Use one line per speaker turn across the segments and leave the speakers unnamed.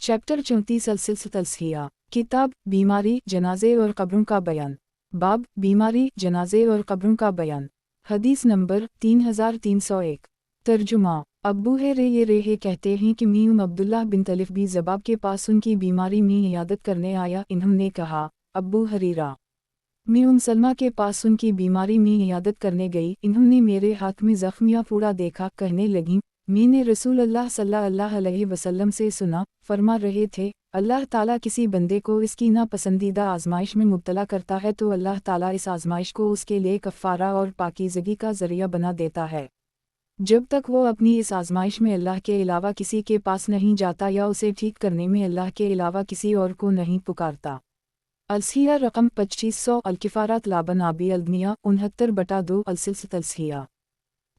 Chapter 34 अल-सिलसिला, किताब बीमारी, जनाजे और कब्रों का बयान। बाब बीमारी, जनाजे और कब्रों का बयान। हदीस नंबर 3301। तर्जुमा। अब्बू ये रेहे कहते हैं कि मीम अब्दुल्लाह बिन तलिफ बी ज़बाब के पास उनकी बीमारी में इयादत करने आया। इन्होंने कहा, अब्बू हरीरा, मैं सलमा के पास उनकी बीमारी में इयादत करने गई। इन्होंने मेरे हाथ में ज़ख्म या फोड़ा देखा। कहने लगी, मैंने रसूल अल्लाह सल्लल्लाहु अलैहि वसल्लम से सुना, फरमा रहे थे, अल्लाह ताला किसी बंदे को इसकी नापसंदीदा आजमाइश में मुब्तला करता है तो अल्लाह ताला इस आजमाइश को उसके लिए कफ़ारा और पाकीज़गी का ज़रिया बना देता है। जब तक वो अपनी इस आजमाइश में अल्लाह के अलावा किसी के पास नहीं जाता या उसे ठीक करने में अल्लाह के अलावा किसी और को नहीं पुकारता। अलसिया रकम 2500 अलकिफ़ारात लाबन आबी अल्दनिया 69/2 अल-सिलसिला।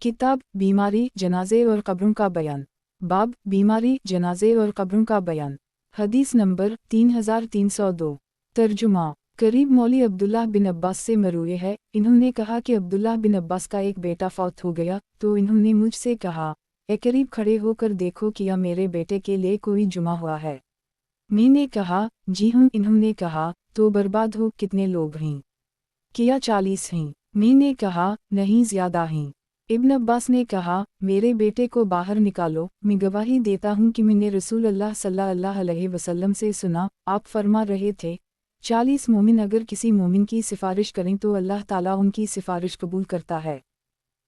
किताब बीमारी, जनाजे और कब्रों का बयान। बाब बीमारी, जनाजे और कब्रों का बयान। हदीस नंबर 3302। तर्जुमा। करीब मौली अब्दुल्लाह बिन अब्बास से मरूए है। इन्होंने कहा कि अब्दुल्लाह बिन अब्बास का एक बेटा फौत हो गया तो इन्होंने मुझसे कहा, ए करीब खड़े होकर देखो कि या मेरे बेटे के लिए कोई जुमा हुआ है। मैंने कहा, जी हूँ। इन्होंने कहा, तो बर्बाद हो कितने लोग हैं? किया 40 हैं। मैंने कहा, नहीं ज़्यादा हैं। इब्न अब्बास ने कहा, मेरे बेटे को बाहर निकालो, मैं गवाही देता हूँ कि मैंने रसूल अल्लाह सल्लल्लाहु अलैहि वसल्लम से सुना, आप फरमा रहे थे, 40 मोमिन अगर किसी मोमिन की सिफारिश करें तो अल्लाह ताला उनकी सिफारिश कबूल करता है।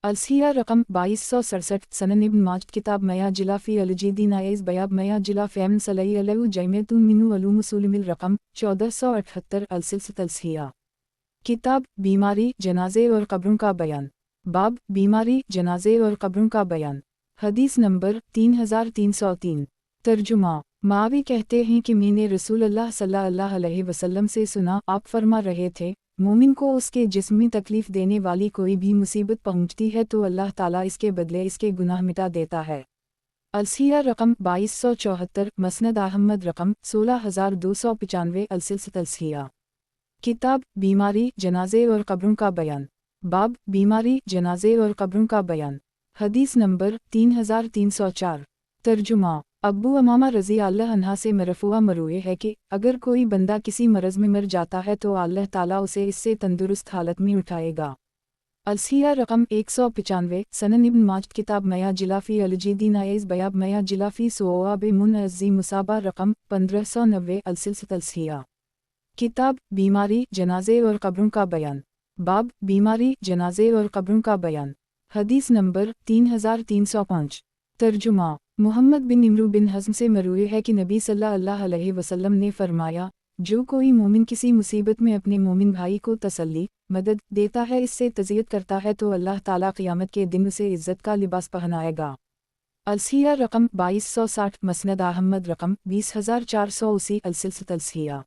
अलसिया रकम 2267 सनन इब्न माजद किताब मया जिलाफ़ी अलजीदीन आयज़ बयाब मया जिला फ़ैम सलई अलहु जैमतुन मिनु अलूम उसूलमिल रकम 1478 अल-सिलसिला। किताब बीमारी, जनाजे और कब्रों का बयान। बाब बीमारी, जनाजे और कब्रों का बयान। हदीस नंबर 3303। तर्जुमा। मावी कहते हैं कि मैंने रसूल अल्लाह सल्लल्लाहु अलैहि वसल्लम से सुना, आप फरमा रहे थे, मोमिन को उसके जिस्म में तकलीफ देने वाली कोई भी मुसीबत पहुंचती है तो अल्लाह ताला इसके बदले इसके गुनाह मिटा देता है। अलसिया रकम 2274 मसनद अहमद रकम 16295 अल-सिलसिला। किताब बीमारी, जनाजे और कब्रों का बयान। बाब बीमारी, जनाजे और कब्रों का बयान। हदीस नंबर 3304। तर्जुमा। अब्बू अमामा रज़ी अल्लाह अन्हा से मरफ़ूआ मरूए है कि अगर कोई बंदा किसी मरज़ में मर जाता है तो अल्लाह ताला उसे इससे तंदुरुस्त हालत में उठाएगा। अलसिया रकम 195 सनन इब्न माजद किताब मया जिलाफ़ी अलजीदीन आयज़ बयाब मया जिलाफ़ी सोआब मुनअज़्ज़ी मुसाबा रकम 1590 अल-सिलसिला। किताब बीमारी, जनाजे और कब्रों का बयान। बाब बीमारी, जनाजे और कब्रों का बयान। हदीस नंबर 3305। तर्जुमा। मोहम्मद बिन इमरू बिन हज़्म से मरूए है कि नबी सल्लल्लाहु अलैहि वसल्लम ने फरमाया, जो कोई मोमिन किसी मुसीबत में अपने मोमिन भाई को तसल्ली, मदद देता है, इससे तज़कियत करता है तो अल्लाह ताला क़यामत के दिन उसे इज़्ज़त का लिबास पहनाएगा। अलसिया रकम 2260 मसनद अहमद रकम 20480 अल-सिलसिला।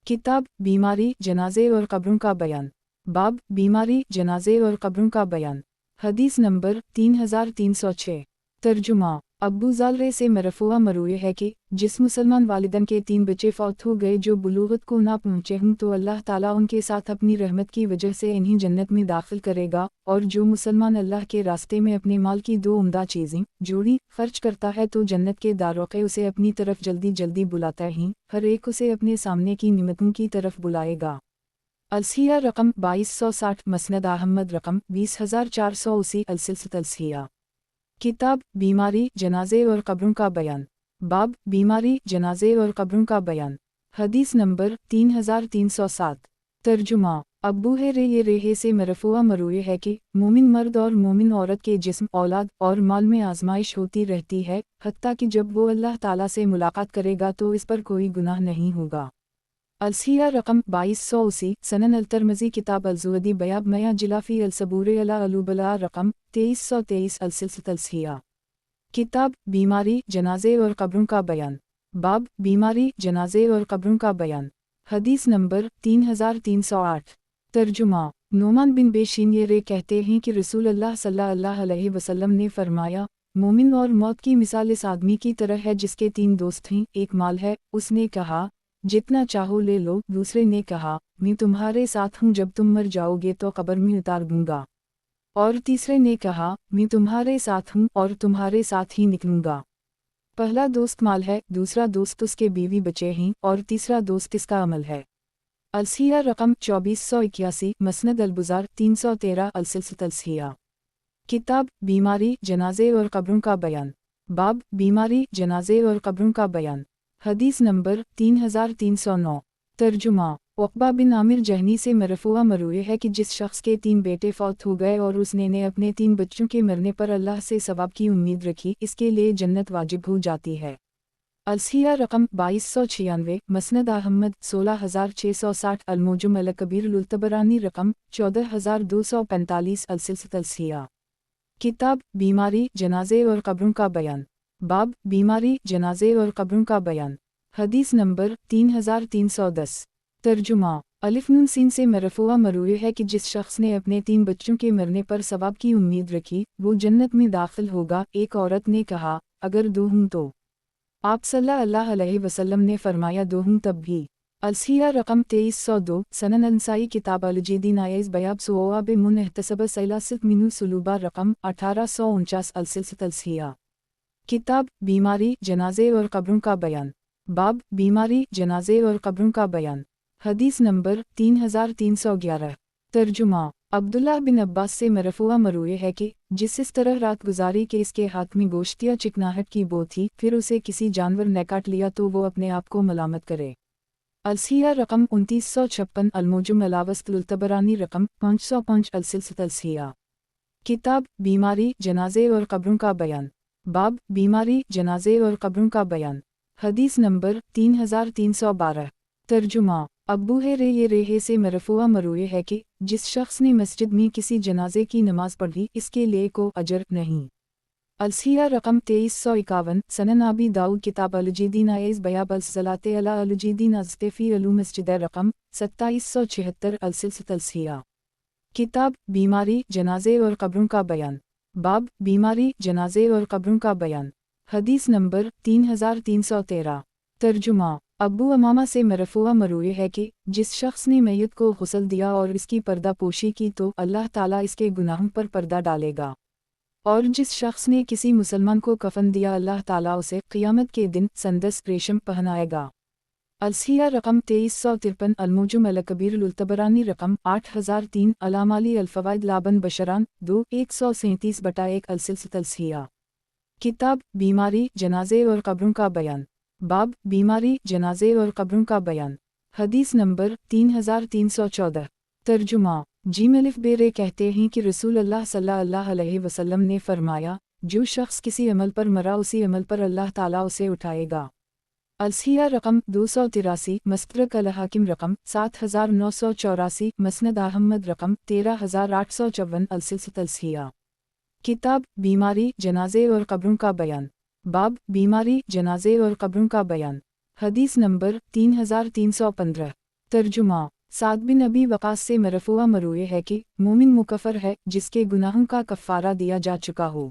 किताब बीमारी, जनाजे और कब्रों का बयान। बाब बीमारी, जनाजे और कब्रों का बयान। हदीस नंबर 3306। तर्जुमा। अब्बू ज़ालरे से मरफ़ूआ मरूए है कि जिस मुसलमान वालिदैन के 3 बच्चे फौत हो गए जो बुलूगत को ना पहुँचे हों तो अल्लाह ताला उनके साथ अपनी रहमत की वजह से इन्हीं जन्नत में दाखिल करेगा, और जो मुसलमान अल्लाह के रास्ते में अपने माल की 2 उम्दा चीज़ें जोड़ी खर्च करता है तो जन्नत के दारोक़े उसे अपनी तरफ जल्दी जल्दी बुलाता ही हर एक उसे अपने सामने की निमतों की तरफ बुलाएगा। अलसिया रकम 2260 मसनद अहमद रकम 20480 अल-सिलसिला। किताब बीमारी, जनाजे और कब्रों का बयान। बाब बीमारी, जनाजे और कब्रों का बयान। हदीस नंबर 3307। तर्जुमा। अब्बू ये रेहे से मरफ़ूआ मरूए है कि मोमिन मर्द और मोमिन औरत के जिस्म, औलाद और माल में आजमाइश होती रहती है, हत्ता कि जब वो अल्लाह ताला से मुलाकात करेगा तो इस पर कोई गुनाह नहीं होगा। अलसिया रकम 2280 सनन अल-तिरमिज़ी किताब अल-ज़ुहदी बयाब मया जिलाफ़ी अल-सबूरे अला अलूबला रकम 2323 अल-सिलसिला। किताब बीमारी, जनाजे और कब्रों का बयान। बाब बीमारी, जनाजे और कब्रों का बयान। हदीस नंबर 3308। तर्जुमा। नोमान बिन बेशीन ये कहते हैं कि रसूल अल्लाह सल्लल्लाहु अलैहि वसल्लम ने फरमाया, मोमिन और मौत की मिसाल इस आदमी की तरह है जिसके 3 दोस्त हैं, एक माल है, उसने कहा, जितना चाहो ले लो। दूसरे ने कहा, मैं तुम्हारे साथ हूँ, जब तुम मर जाओगे तो कब्र में उतार दूंगा। और तीसरे ने कहा, मैं तुम्हारे साथ हूँ और तुम्हारे साथ ही निकलूंगा। پہلا دوست مال ہے، دوسرا دوست اس کے بیوی بچے ہیں اور تیسرا دوست اس کا عمل ہے۔ الصحیح رقم 2481، مسند البزار 313، السلسلۃ الصحیحہ۔ کتاب بیماری، جنازے اور قبروں کا بیان، باب بیماری، جنازے اور قبروں کا بیان، حدیث نمبر 3309۔ ترجمہ: عقبہ بن عامر جہنی سے مرفوع مروی ہے کہ جس شخص کے 3 بیٹے فوت ہو گئے اور اس نے اپنے 3 بچوں کے مرنے پر اللہ سے ثواب کی امید رکھی، اس کے لیے جنت واجب ہو جاتی ہے۔ الصحیح رقم 2296، مسند احمد 16660، المعجم الکبیر للطبرانی رقم 14245، السلسلۃ الصحیحہ۔ کتاب بیماری، جنازے اور قبروں کا بیان، باب بیماری، جنازے اور قبروں کا بیان، حدیث نمبر 3310۔ ترجمہ: الف نون سین سے مرفوع مروی ہے کہ جس شخص نے اپنے 3 بچوں کے مرنے پر ثواب کی امید رکھی، وہ جنت میں داخل ہوگا۔ ایک عورت نے کہا، اگر 2 ہوں تو؟ آپ صلی اللہ علیہ وسلم نے فرمایا 2 ہوں تب بھی۔ الصحیح رقم 2302، سنن انسائی کتاب الجدی نائز بیاب سواب من احتسب سیلاست منو سلوبہ رقم 1849، السلسلۃ الصحیحہ۔ کتاب بیماری، جنازے اور قبروں کا بیان، باب بیماری، جنازے اور قبروں کا بیان، حدیث نمبر 3311۔ ترجمہ: عبداللہ بن عباس سے مرفوع مروی ہے کہ اس طرح رات گزاری کہ اس کے ہاتھ میں گوشت یا چکناہٹ کی بو تھی، پھر اسے کسی جانور نے کاٹ لیا تو وہ اپنے آپ کو ملامت کرے۔ الصحیح رقم 2956، المعجم الاوسط للطبرانی رقم 505، السلسلۃ الصحیحہ۔ کتاب بیماری، جنازے اور قبروں کا بیان، باب بیماری، جنازے اور قبروں کا بیان، حدیث نمبر 3312۔ ترجمہ: ابو ہریرہ سے مرفوع مروی ہے کہ جس شخص نے مسجد میں کسی جنازے کی نماز پڑھی، اس کے لیے کوئی اجر نہیں۔ الصحیح رقم 2351، سنن ابی داؤد کتاب الجدی نائز بیاب الصلاۃ علی الجدی نزت فی المسجد رقم 2776، السلسلۃ الصحیحہ۔ کتاب بیماری، جنازے اور قبروں کا بیان، باب بیماری، جنازے اور قبروں کا بیان، حدیث نمبر 3313۔ ترجمہ: ابو امامہ سے مرفوع مروی ہے کہ جس شخص نے میت کو غسل دیا اور اس کی پردہ پوشی کی تو اللہ تعالیٰ اس کے گناہوں پر پردہ ڈالے گا، اور جس شخص نے کسی مسلمان کو کفن دیا اللہ تعالیٰ اسے قیامت کے دن سندس ریشم پہنائے گا۔ الصحیح رقم 2353، المعجم الکبیر للطبرانی رقم 8003، الامالی الفوائد لابن بشران 2 137/1، السلسلۃ الصحیحہ۔ کتاب بیماری، جنازے اور قبروں کا بیان، باب بیماری، جنازے اور قبروں کا بیان، حدیث نمبر 3314۔ ترجمہ: جیم الف بیرے کہتے ہیں کہ رسول اللہ صلی اللہ علیہ وسلم نے فرمایا، جو شخص کسی عمل پر مرا اسی عمل پر اللہ تعالیٰ اسے اٹھائے گا۔ الصحیح رقم 283، مستدرک الحاکم رقم 7984، مسند احمد رقم 13854، السلسلۃ الصحیحہ۔ کتاب بیماری، جنازے اور قبروں کا بیان، باب بیماری، جنازے اور قبروں کا بیان، حدیث نمبر 3315۔ ترجمہ: سعد بن ابی وقاص سے مرفوع مروی ہے کہ مومن مکفر ہے جس کے گناہوں کا کفارہ دیا جا چکا ہو۔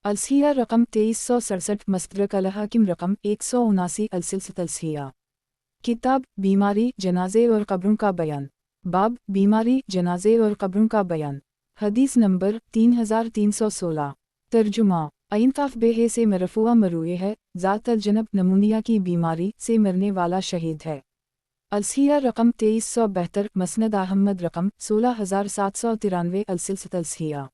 الصحیح رقم 2367، مستدرک الحاکم رقم 179، السلسلۃ الصحیحہ۔ کتاب بیماری، جنازے اور قبروں کا بیان، باب بیماری، جنازے اور قبروں کا بیان، حدیث نمبر 3316۔ ترجمہ: اینطاف بہ سے مرفوع مروی ہے، ذات الجنب نمونیا کی بیماری سے مرنے والا شہید ہے۔ الصحیح رقم 2372، مسند احمد رقم 16793، السلسلۃ الصحیحہ۔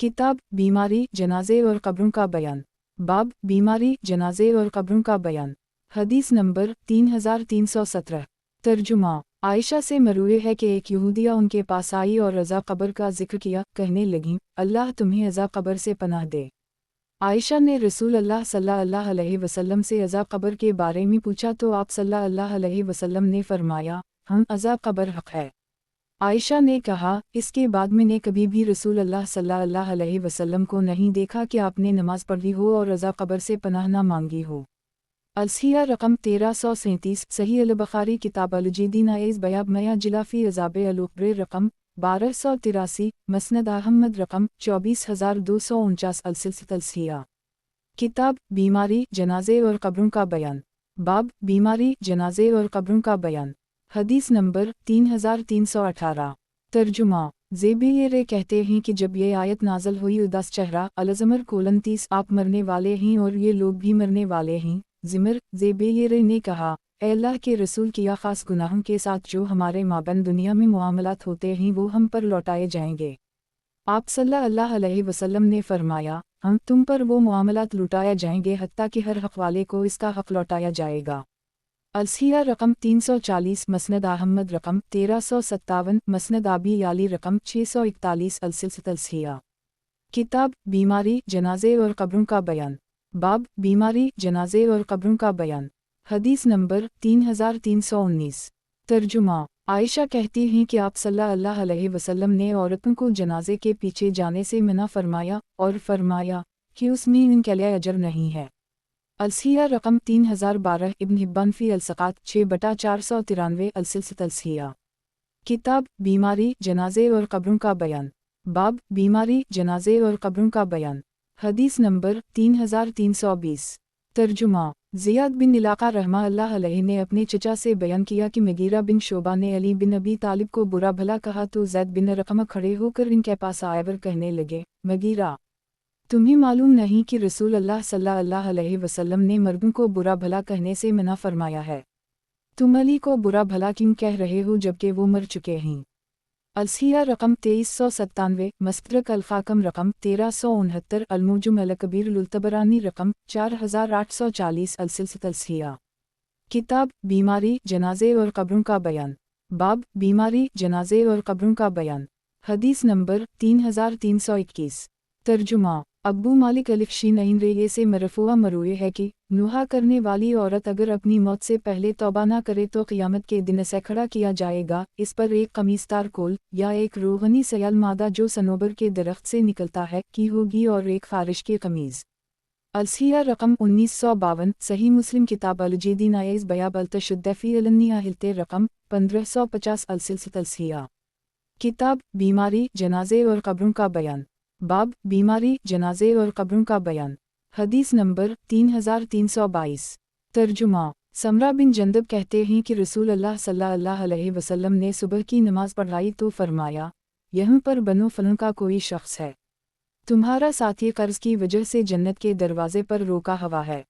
کتاب بیماری، جنازے اور قبروں کا بیان، باب بیماری، جنازے اور قبروں کا بیان، حدیث نمبر 3317۔ ترجمہ: عائشہ سے مروی ہے کہ ایک یہودیہ ان کے پاس آئی اور عذاب قبر کا ذکر کیا، کہنے لگیں، اللہ تمہیں عذاب قبر سے پناہ دے۔ عائشہ نے رسول اللہ صلی اللہ علیہ وسلم سے عذاب قبر کے بارے میں پوچھا تو آپ صلی اللہ علیہ وسلم نے فرمایا، ہم عذاب قبر حق ہے۔ عائشہ نے کہا، اس کے بعد میں نے کبھی بھی رسول اللہ صلی اللہ علیہ وسلم کو نہیں دیکھا کہ آپ نے نماز پڑھی ہو اور عذاب قبر سے پناہ نہ مانگی ہو۔ الصحیح رقم 1337، صحیح البخاری کتاب الجدی نائز بیاب میاں جلافی عذاب القبر رقم 1283، مسند احمد رقم 24249، السلسلۃ الصحیحہ۔ کتاب بیماری، جنازے اور قبروں کا بیان، باب بیماری، جنازے اور قبروں کا بیان، حدیث نمبر 3318۔ ترجمہ: ज़ेबेयरे कहते हैं कि जब ये आयत नाज़ल हुई उदास चेहरा अलज़मर 30 आप मरने वाले हैं और ये लोग भी मरने वाले हैं। ज़िमर ज़ेबेयरे ने कहा, ऐ अल्लाह के रसूल किया ख़ास गुनाहों के साथ जो हमारे माबैन दुनिया में मुआमलात होते हैं वो हम पर लौटाए जाएंगे। आप सल्लल्लाहु अलैहि वसल्लम ने फरमाया, हम तुम पर वो मुआमलात लुटाया जाएंगे हत्ता कि हर हक़ वाले को इसका हक़ लौटाया जाएगा। अलसिया रकम 340 मसनद अहमद रकम 1357 मसनद अबी याली रकम 641 अलसिया। किताब बीमारी जनाजे और कब्रों का बयान। बाब बीमारी जनाजे और कब्रों का बयान। हदीस नंबर 3319। तर्जुमा आयशा कहती हैं कि आप सल्लल्लाहु अलैहि वसल्लम ने औरतों को जनाजे के पीछे जाने से मना फरमाया और फरमाया कि उसमें इनके लिए अजर नहीं है। अलसिया रकम 3012 इब्न हिब्बान फ़ी अलसक़ात 6/493 अलसिया। किताब बीमारी जनाजे और कब्रों का बयान। बाब बीमारी जनाजे और कब्रों का बयान। हदीस नंबर 3320। तर्जुमा ज़ियाद बिन इलाक़ा रहमा अल्लाह अलैहि ने अपने चचा से बयान किया कि मगीरा बिन शोबा ने अली बिन अबी तालिब को बुरा भला कहा तो ज़ैद बिन रक़म खड़े होकर इनके पास आए कहने लगे, मगीरा तुम्हें मालूम नहीं कि रसूल अल्लाह सल्लल्लाहु अलैहि वसल्लम ने मर्दों को बुरा भला कहने से मना फरमाया है। तुम अली को बुरा भला क्यों कह रहे हो जबकि वो मर चुके हैं। अलसिया रकम 2397 मस्तरक अल-ख़ाकम रकम 1369 अलमुजुम अल-कबीर लुल्तबरानी रकम 4840 अलसिया। किताब बीमारी जनाजे और कब्रों का बयान। बाब बीमारी जनाजे और कब्रों का बयान। हदीस नंबर 3321। तर्जुमा अब्बू मालिक अलिफ़शी नईन रेये से मरफ़ूआ मरूए है कि नुहा करने वाली औरत अगर अपनी मौत से पहले तौबा न करे तो क़यामत के दिन से खड़ा किया जाएगा इस पर एक कमीज़दार कोल या एक रोगनी सयाल मादा जो सनोबर के दरख्त से निकलता है की होगी और एक ख़ारिश की कमीज़। अलसिया रकम 1952 सही मुस्लिम किताब अल-जदीद नाइज़ बयाब अल-तशद्दफ़ी अल-नियाहिलते रकम 1550 अलसिया। किताब बीमारी जनाजे और कब्रों का बयान। बाब बीमारी जनाजे और कब्रों का बयान। हदीस नंबर 3322। तर्जुमा समरा बिन जंदब कहते हैं कि रसूल अल्लाह सल्लल्लाहु अलैहि वसल्लम ने सुबह की नमाज पढ़ाई तो फरमाया, यहाँ पर बनो फलन का कोई शख्स है, तुम्हारा साथी कर्ज की वजह से जन्नत के दरवाजे पर रोका हुआ है।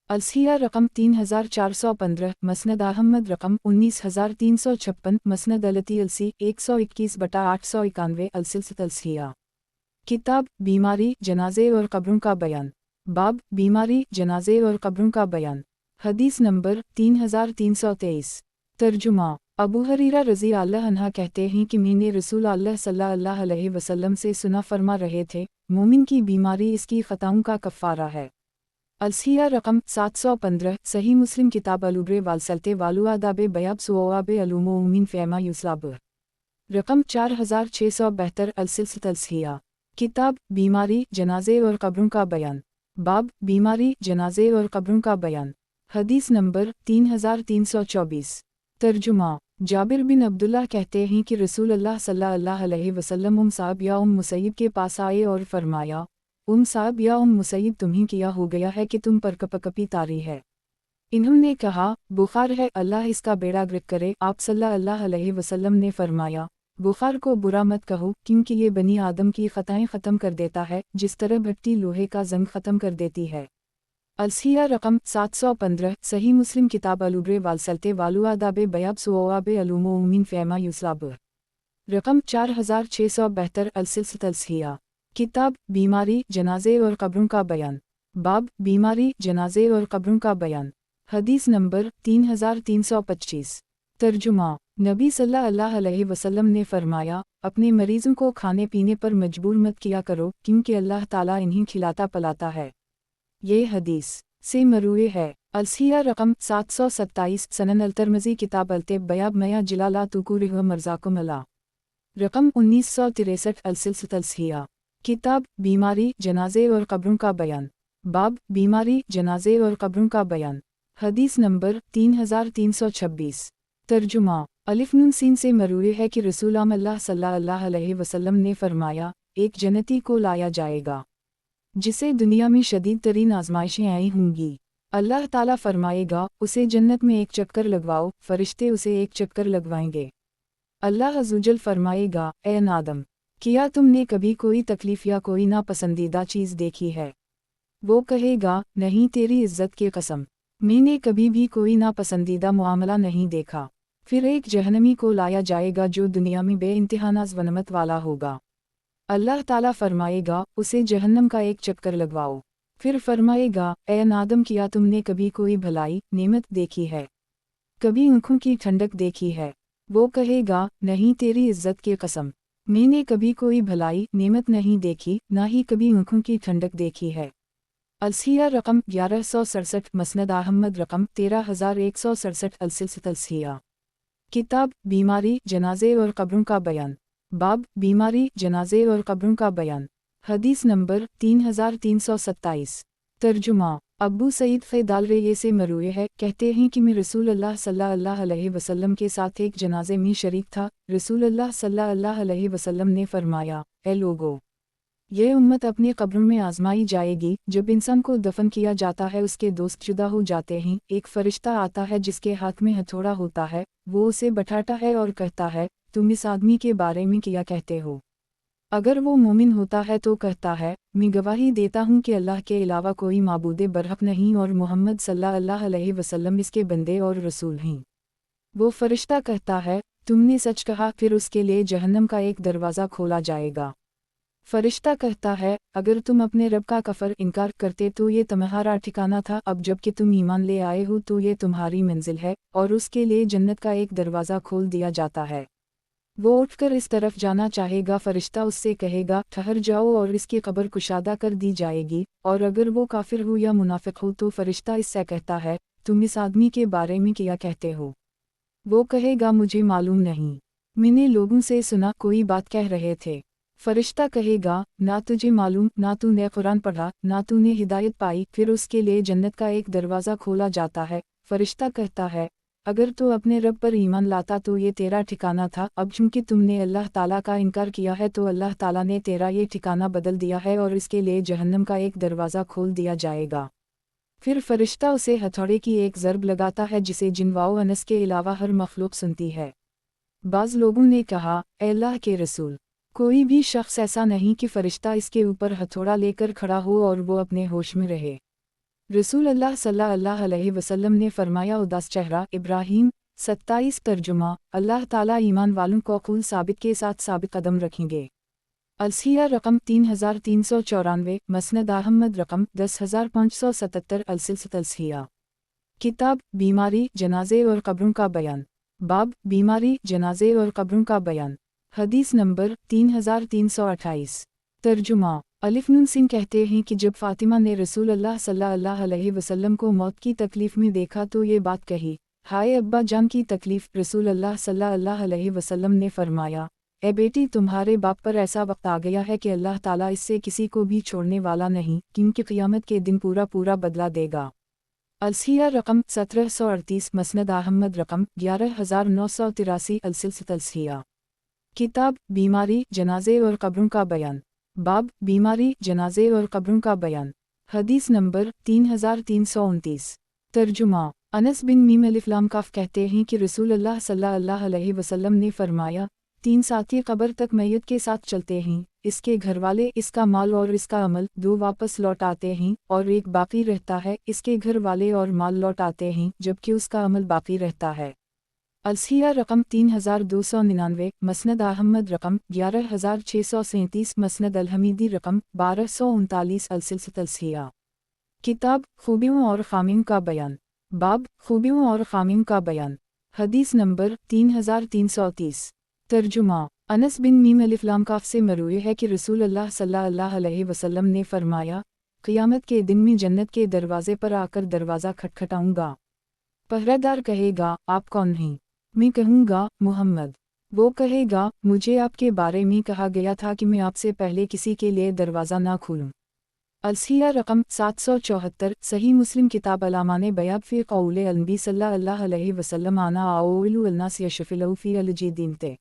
अलसिया रकम 3415 मसनद अहमद रकम 19356 मसनद अलती अलसी 121/891 अलसिया। किताब बीमारी जनाजे और कब्रों का बयान। बाब बीमारी जनाजे और कब्रों का बयान। हदीस नंबर 3323। तर्जुमा अबू हरीरा रज़ी अल्लाह अन्हा कहते हैं कि मैंने रसूल अल्लाह सल्लल्लाहु अलैहि वसल्लम से सुना फरमा रहे थे, मोमिन की बीमारी इसकी ख़ताओं का कफ़ारा है। अलसिया रकम 715 सही मुस्लिम किताब अलुब्रे वालसलते वालु आदाबे बयाब सुआबे अलूमो उमिन फ़ैमा युस्लाब रकम 4672 अलसिया। किताब बीमारी जनाजे और कब्रों का बयान। बाब बीमारी जनाजे और कब्रों का बयान। हदीस नंबर 3324। तर्जुमा जाबिर बिन अब्दुल्लाह कहते हैं कि रसूल अल्लाह सल्लल्लाहु अलैहि वसल्लम साहब या मुसैयब के पास आए और फरमाया, साहब या मुसैयब तुम्हें किया हो गया है कि तुम पर कपकपी तारी है। इन्होंने कहा, बुखार है, अल्लाह इसका बेड़ा गर्क करे। आप सल्लल्लाहु अलैहि वसल्लम ने फरमाया, बुखार को बुरा मत कहो क्योंकि ये बनी आदम की ख़ताएं ख़त्म कर देता है जिस तरह भट्टी लोहे का जंग ख़त्म कर देती है। अलसिया रकम 715 सही मुस्लिम किताब अलुब्रे वालसलते वालु आदाबे बयाब सुआबे अलूमो उमिन फ़ैमा युस्लाब रकम 4672 अलसिया। किताब बीमारी जनाजे और कब्रों का बयान। बाब बीमारी जनाजे और कब्रों का बयान। हदीस नंबर 3325। तर्जुमा नबी सल्लल्लाहु अलैहि वसल्लम ने फरमाया, अपने मरीज़ों को खाने पीने पर मजबूर मत किया करो क्योंकि अल्लाह ताला इन्हें खिलाता पलाता है। ये हदीस से मरूए है। अलसिया रकम 727 सनन अल-तिर्मिज़ी किताब अल-तिब बयाब मया जिलाला तुकुरिह मरज़ाकुम अला रकम 1963 अलसिया। किताब बीमारी जनाजे और कब्रों का बयान। बाब बीमारी जनाजे और कब्रों का बयान। हदीस नंबर 3326। तर्जुमा अलिफ नून सीन से मरूए है कि रसूल अल्लाह सल्लल्लाहु अलैहि वसल्लम ने फरमाया, एक जन्नती को लाया जाएगा जिसे दुनिया में शदीद तरीन आजमाइशें आई होंगी। अल्लाह ताला फरमाएगा, उसे जन्नत में एक चक्कर लगवाओ, फरिश्ते उसे एक चक्कर लगवाएंगे। अल्लाह अज़्ज़वजल फरमाएगा, ए नादम, क्या तुमने कभी कोई तकलीफ़ या कोई नापसंदीदा चीज़ देखी है? वो कहेगा, नहीं तेरी इज़्ज़त की कसम, मैंने कभी भी कोई नापसंदीदा मामला नहीं देखा। फिर एक जहन्नमी को लाया जाएगा जो दुनिया में बेइंतहा नाज़-व-नमत वाला होगा। अल्लाह ताला फरमाएगा, उसे जहन्नम का एक चक्कर लगवाओ। फिर फरमाएगा, ए नादम, क्या तुमने कभी कोई भलाई नेमत देखी है? कभी आँखों की ठंडक देखी है? वो कहेगा, नहीं तेरी इज़्ज़त की कसम, मैंने कभी कोई भलाई नेमत नहीं देखी, ना ही कभी आँखों की ठंडक देखी है। अलसिया रकम 1167, मसनद अहमद रकम 13167, अलसिलसिया। किताब बीमारी, जनाजे और कब्रों का बयान। बाब बीमारी, जनाजे और कब्रों का बयान। हदीस नंबर 3327। तर्जुमा अब्बू सईद ख़ैदालरे से मरूए है, कहते हैं कि मैं रसूल अल्लाह सल्लल्लाहु अलैहि वसल्लम के साथ एक जनाजे में शरीक था। रसूल अल्लाह सल्लल्लाहु अलैहि वसल्लम ने फरमाया, ए लोगो, ये उम्मत अपनी कब्रों में आजमाई जाएगी। जब इंसान को दफन किया जाता है उसके दोस्त जुदा हो जाते हैं। एक फरिश्ता आता है जिसके हाथ में हथौड़ा होता है, वो उसे बैठाता है और कहता है, तुम इस आदमी के बारे में क्या कहते हो? अगर वो मोमिन होता है तो कहता है, मैं गवाही देता हूँ कि अल्लाह के अलावा कोई माबूदे बरहक नहीं और मोहम्मद सल्लल्लाहु अलैहि वसल्लम इसके बंदे और रसूल हैं। वो फरिश्ता कहता है, तुमने सच कहा। फिर उसके लिए जहन्नम का एक दरवाज़ा खोला जाएगा। फरिश्ता कहता है, अगर तुम अपने रब का कफर इनकार करते तो ये तुम्हारा ठिकाना था, अब जबकि तुम ईमान ले आए हो तो ये तुम्हारी मंजिल है। और उसके लिए जन्नत का एक दरवाज़ा खोल दिया जाता है। वो उठकर इस तरफ जाना चाहेगा, फरिश्ता उससे कहेगा, ठहर जाओ, और इसकी कब्र कुशादा कर दी जाएगी। और अगर वो काफिर हो या मुनाफिक हो तो फरिश्ता इससे कहता है, तुम इस आदमी के बारे में क्या कहते हो? वो कहेगा, मुझे मालूम नहीं, मैंने लोगों से सुना कोई बात कह रहे थे। फरिश्ता कहेगा, ना तुझे मालूम, ना तूने कुरान पढ़ा, ना तूने हिदायत पाई। फिर उसके लिए जन्नत का एक दरवाज़ा खोला जाता है। फरिश्ता कहता है, अगर तू अपने रब पर ईमान लाता तो ये तेरा ठिकाना था, अब चूंकि तुमने अल्लाह ताला का इनकार किया है तो अल्लाह ताला ने तेरा ये ठिकाना बदल दिया है और इसके लिए जहन्नम का एक दरवाज़ा खोल दिया जाएगा। फिर फरिश्ता उसे हथौड़े की एक ज़रब लगाता है जिसे जिन्वाओ अनस के अलावा हर मखलूक सुनती है। बाज़ लोगों ने कहा, ए अल्लाह के रसूल, कोई भी शख्स ऐसा नहीं कि फरिश्ता इसके ऊपर हथौड़ा लेकर खड़ा हो और वो अपने होश में रहे। रसूल अल्लाह सल्लल्लाहु अलैहि वसल्लम ने फरमाया, उदास चेहरा इब्राहीम 27। तर्जुमा अल्लाह ताला ईमान वालों को कूल साबित के साथ साबित कदम रखेंगे। अलसिया रकम 3394, मसनद अहमद रकम 10577, अलसिलसिया। किताब बीमारी, जनाजे और कब्रों का बयान। बाब बीमारी, जनाजे और कब्रों का बयान। हदीस नंबर 3328। तर्जुमा अलिफ नून सिंह कहते हैं कि जब फातिमा ने रसूल अल्लाह सल्लल्लाहु अलैहि वसल्लम को मौत की तकलीफ़ में देखा तो ये बात कही, हाय अब्बा जान की तकलीफ़। रसूल अल्लाह सल्लल्लाहु अलैहि वसल्लम ने फरमाया, ए बेटी, तुम्हारे बाप पर ऐसा वक्त आ गया है कि अल्लाह ताला इससे किसी को भी छोड़ने वाला नहीं, क्योंकि क़यामत के दिन पूरा पूरा बदला देगा। अलसिया रकम 1738, मसनद अहमद रकम 11983, अलसिलसिया। किताब बीमारी, जनाजे और कब्रों का बयान। बाब बीमारी, जनाजे और कब्रों का बयान। हदीस नंबर 3329। तर्जुमा अनस बिन मीम अलिफ लाम काफ कहते हैं कि रसूल अल्लाह सल्लल्लाहु अलैहि वसल्लम ने फरमाया, 3 साथी कब्र तक मैयत के साथ चलते हैं, इसके घरवाले, इसका माल और इसका अमल। 2 वापस लौट आते हैं और एक बाकी रहता है, इसके घर वाले और माल लौट आते हैं जबकि उसका अमल बाकी रहता है। अलसिया रकम 3299, मसनद अहमद रकम 11637, मसनद अलहमीदी रकम 1239, अलसिलसिया। किताब खूबियों और खामियों का बयान। बाब खूबियों और खामियों का बयान। हदीस नंबर 3330। तर्जुमा अनस बिन मीम अलिफ लाम काफ से मरूए है कि रसूल अल्लाह सल्लल्लाहु अलैहि वसल्लम ने फरमाया, क़यामत के दिन में जन्नत के दरवाज़े पर आकर दरवाज़ा खटखटाऊंगा। पहरेदार कहेगा, आप कौन हैं? मैं कहूँगा, मोहम्मद। वो कहेगा, मुझे आपके बारे में कहा गया था कि मैं आपसे पहले किसी के लिए दरवाज़ा ना खोलूँ। अलसिया रकम 774, सही मुस्लिम किताब अलामाने बयाब फ़ी क़ौले अलनबी सल्लल्लाहु अलैहि वसल्लम आना आउलु अलनास यशफ़िलु फ़ी अलजीदीनते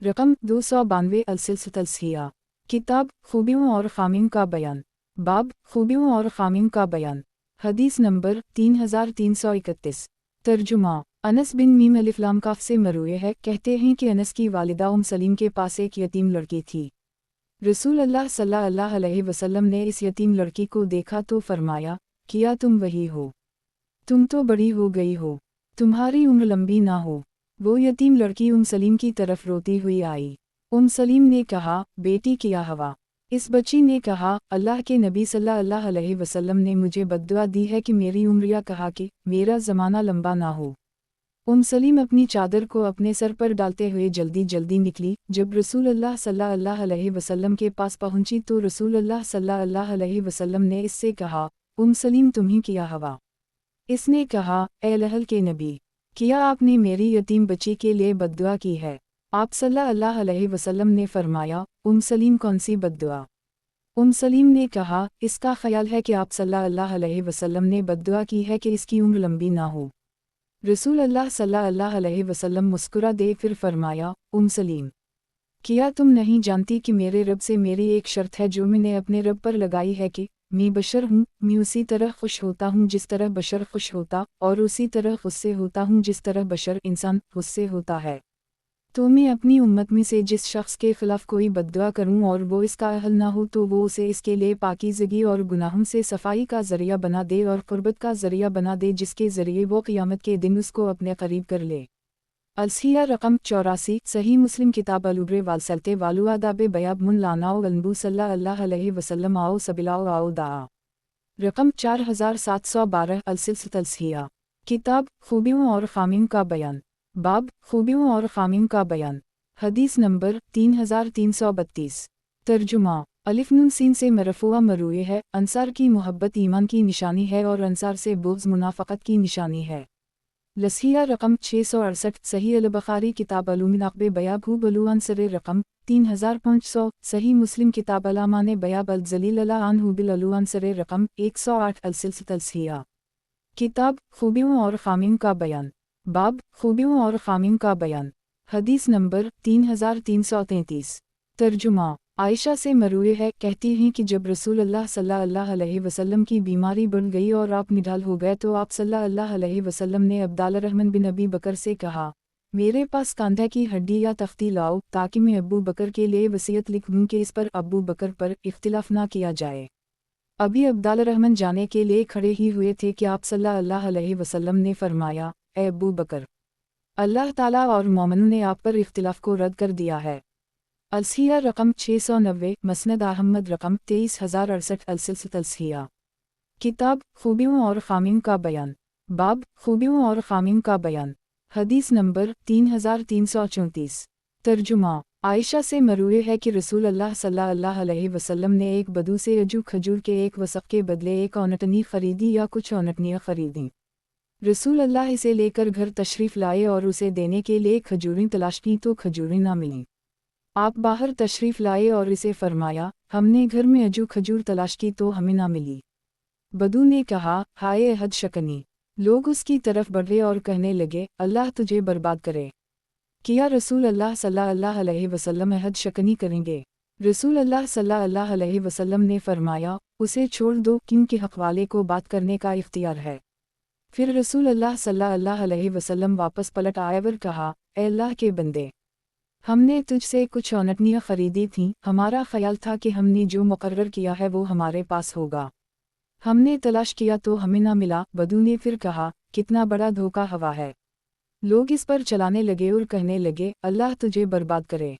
रकम 292, अलसिलसिया। किताब खूबियों और खामियों का बयान। बाब खूबियों और खामियों का बयान। हदीस नंबर 3331। ترجمہ انس بن میم الف لام کاف سے مروی ہے، کہتے ہیں کہ انس کی والدہ سلیم کے پاس ایک یتیم لڑکی تھی۔ رسول اللہ صلی اللہ علیہ وسلم نے اس یتیم لڑکی کو دیکھا تو فرمایا، کیا تم وہی ہو؟ تم تو بڑی ہو گئی ہو، تمہاری عمر لمبی نہ ہو۔ وہ یتیم لڑکی سلیم کی طرف روتی ہوئی آئی۔ سلیم نے کہا، بیٹی کیا ہوا؟ اس بچی نے کہا، اللہ کے نبی صلی اللہ علیہ وسلم نے مجھے بددعا دی ہے کہ میری عمر، یا کہا کہ میرا زمانہ لمبا نہ ہو۔ سلیم اپنی چادر کو اپنے سر پر ڈالتے ہوئے جلدی جلدی نکلی۔ جب رسول اللہ صلی اللہ علیہ وسلم کے پاس پہنچی تو رسول اللہ صلی اللہ علیہ وسلم نے اس سے کہا، سلیم تمہیں کیا ہوا؟ اس نے کہا، اے اللہ کے نبی، کیا آپ نے میری یتیم بچی کے لیے بددعا کی ہے؟ آپ صلی اللہ علیہ وسلم نے فرمایا، سلیم کون سی بددعا؟ سلیم نے کہا، اس کا خیال ہے کہ آپ صلی اللہ علیہ وسلم نے بددعا کی ہے کہ اس کی عمر لمبی نہ ہو۔ رسول اللہ صلی اللہ علیہ وسلم مسکرا دے پھر فرمایا، سلیم، کیا تم نہیں جانتی کہ میرے رب سے میری ایک شرط ہے جو میں نے اپنے رب پر لگائی ہے کہ میں بشر ہوں، میں اسی طرح خوش ہوتا ہوں جس طرح بشر خوش ہوتا، اور اسی طرح غصے ہوتا ہوں جس طرح بشر انسان غصے ہوتا ہے۔ تو میں اپنی امت میں سے جس شخص کے خلاف کوئی بددعا کروں اور وہ اس کا اہل نہ ہو تو وہ اسے اس کے لیے پاکیزگی اور گناہوں سے صفائی کا ذریعہ بنا دے اور قربت کا ذریعہ بنا دے، جس کے ذریعے وہ قیامت کے دن اس کو اپنے قریب کر لے۔ الصحیح رقم 84، صحیح مسلم کتاب العبر والسلتے والو آداب بیاب من لاناؤ النبو صلی اللہ علیہ وسلم آؤ سبلاؤ آؤ دعا رقم 4712، السلسلۃ الصحیحہ، کتاب خوبیوں اور خامیوں کا بیان، باب خوبیوں اور خامیوں کا بیان، حدیث نمبر 3332۔ ترجمہ الف نون سین سے مرفوع مروی ہے، انصار کی محبت ایمان کی نشانی ہے اور انصار سے بغض منافقت کی نشانی ہے۔ لصحیح رقم 668، صحیح البخاری کتاب علوم بیاب ہو بلو انصر رقم 3500، صحیح مسلم کتاب الامان بیاب الذلیل اللہ عنہ بالعلو انصر رقم 108، السلسلۃ الصحیحہ، کتاب خوبیوں اور خامیوں کا بیان، باب خوبیوں اور خامیوں کا بیان، حدیث نمبر 3333۔ ترجمہ عائشہ سے مروی ہے، کہتی ہیں کہ جب رسول اللہ صلی اللہ علیہ وسلم کی بیماری بڑھ گئی اور آپ نڈھال ہو گئے تو آپ صلی اللہ علیہ وسلم نے عبدالرحمن بن ابی بکر سے کہا، میرے پاس کاندھے کی ہڈی یا تختی لاؤ تاکہ میں ابو بکر کے لیے وصیت لکھ دوں کہ اس پر ابو بکر پر اختلاف نہ کیا جائے۔ ابھی عبدالرحمن جانے کے لیے کھڑے ہی ہوئے تھے کہ آپ صلی اللہ علیہ وسلم نے فرمایا، اے ابو بکر، اللہ تعالیٰ اور مومنوں نے آپ پر اختلاف کو رد کر دیا ہے۔ الصحیح رقم 690، مسند احمد رقم 23068، السلسلۃ الصحیحہ، کتاب خوبیوں اور خامیوں کا بیان، باب خوبیوں اور خامیوں کا بیان، حدیث نمبر 3334۔ ترجمہ عائشہ سے مروی ہے کہ رسول اللہ صلی اللہ علیہ وسلم نے ایک بدو سے عجو کھجور کے ایک وسق کے بدلے ایک اونٹنی خریدی یا کچھ اونٹنیاں خریدیں۔ رسول اللہ اسے لے کر گھر تشریف لائے اور اسے دینے کے لیے کھجوریں تلاش کی تو کھجوریں نہ ملیں۔ آپ باہر تشریف لائے اور اسے فرمایا، ہم نے گھر میں عجو کھجور تلاش کی تو ہمیں نہ ملی۔ بدو نے کہا، ہائے حد شکنی! لوگ اس کی طرف بڑھے اور کہنے لگے، اللہ تجھے برباد کرے! کیا رسول اللہ صلی اللہ علیہ وسلم حد شکنی کریں گے؟ رسول اللہ صلی اللہ علیہ وسلم نے فرمایا، اسے چھوڑ دو کیونکہ حق والے کو بات کرنے کا اختیار ہے۔ پھر رسول اللہ صلی اللہ علیہ وسلم واپس پلٹ آئے اور کہا، اے اللہ کے بندے، ہم نے تجھ سے کچھ اونٹنیاں خریدی تھیں، ہمارا خیال تھا کہ ہم نے جو مقرر کیا ہے وہ ہمارے پاس ہوگا، ہم نے تلاش کیا تو ہمیں نہ ملا۔ بدو نے پھر کہا، کتنا بڑا دھوکہ ہوا ہے! لوگ اس پر چلانے لگے اور کہنے لگے، اللہ تجھے برباد کرے!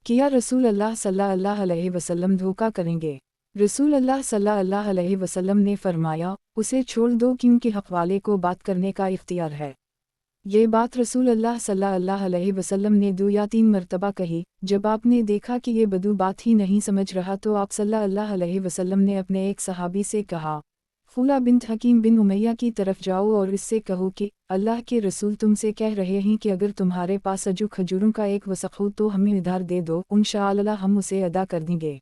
کیا رسول اللہ صلی اللہ علیہ وسلم دھوکہ کریں گے؟ رسول اللہ صلی اللہ علیہ وسلم نے فرمایا، اسے چھوڑ دو کیونکہ حق والے کو بات کرنے کا اختیار ہے۔ یہ بات رسول اللہ صلی اللہ علیہ وسلم نے 2 یا 3 مرتبہ کہی۔ جب آپ نے دیکھا کہ یہ بدو بات ہی نہیں سمجھ رہا تو آپ صلی اللہ علیہ وسلم نے اپنے ایک صحابی سے کہا، خولہ بنت حکیم بن امیہ کی طرف جاؤ اور اس سے کہو کہ اللہ کے رسول تم سے کہہ رہے ہیں کہ اگر تمہارے پاس عجو کھجوروں کا ایک وسق ہو تو ہمیں ادھار دے دو، انشاءاللہ ہم اسے ادا کر دیں گے۔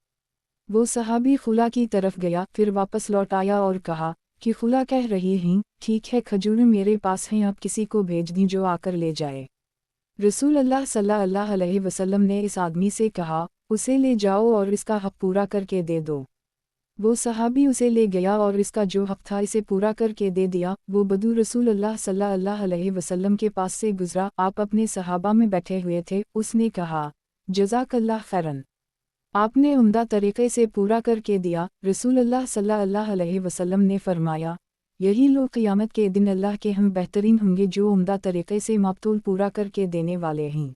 وہ صحابی خولہ کی طرف گیا، پھر واپس لوٹ آیا اور کہا کہ خولہ کہہ رہی ہیں، ٹھیک ہے کھجوریں میرے پاس ہیں، اب کسی کو بھیج دیں جو آ کر لے جائے۔ رسول اللہ صلی اللہ علیہ وسلم نے اس آدمی سے کہا، اسے لے جاؤ اور اس کا حق پورا کر کے دے دو۔ वो सहाबी उसे ले गया और इसका जो हक था इसे पूरा करके दे दिया। वो बदू रसूल अल्लाह सल्लल्लाहु अलैहि वसल्लम के पास से गुजरा, आप अपने सहाबा में बैठे हुए थे। उसने कहा, जज़ाकल्लाह खैरन, आपने उम्दा तरीक़े से पूरा करके दिया। रसूल अल्लाह सल्लल्लाहु अलैहि वसल्लम ने फरमाया, यही लोग क़यामत के दिन अल्लाह के हम बेहतरीन होंगे जो उम्दा तरीक़े से मब्तूल पूरा करके देने वाले हैं।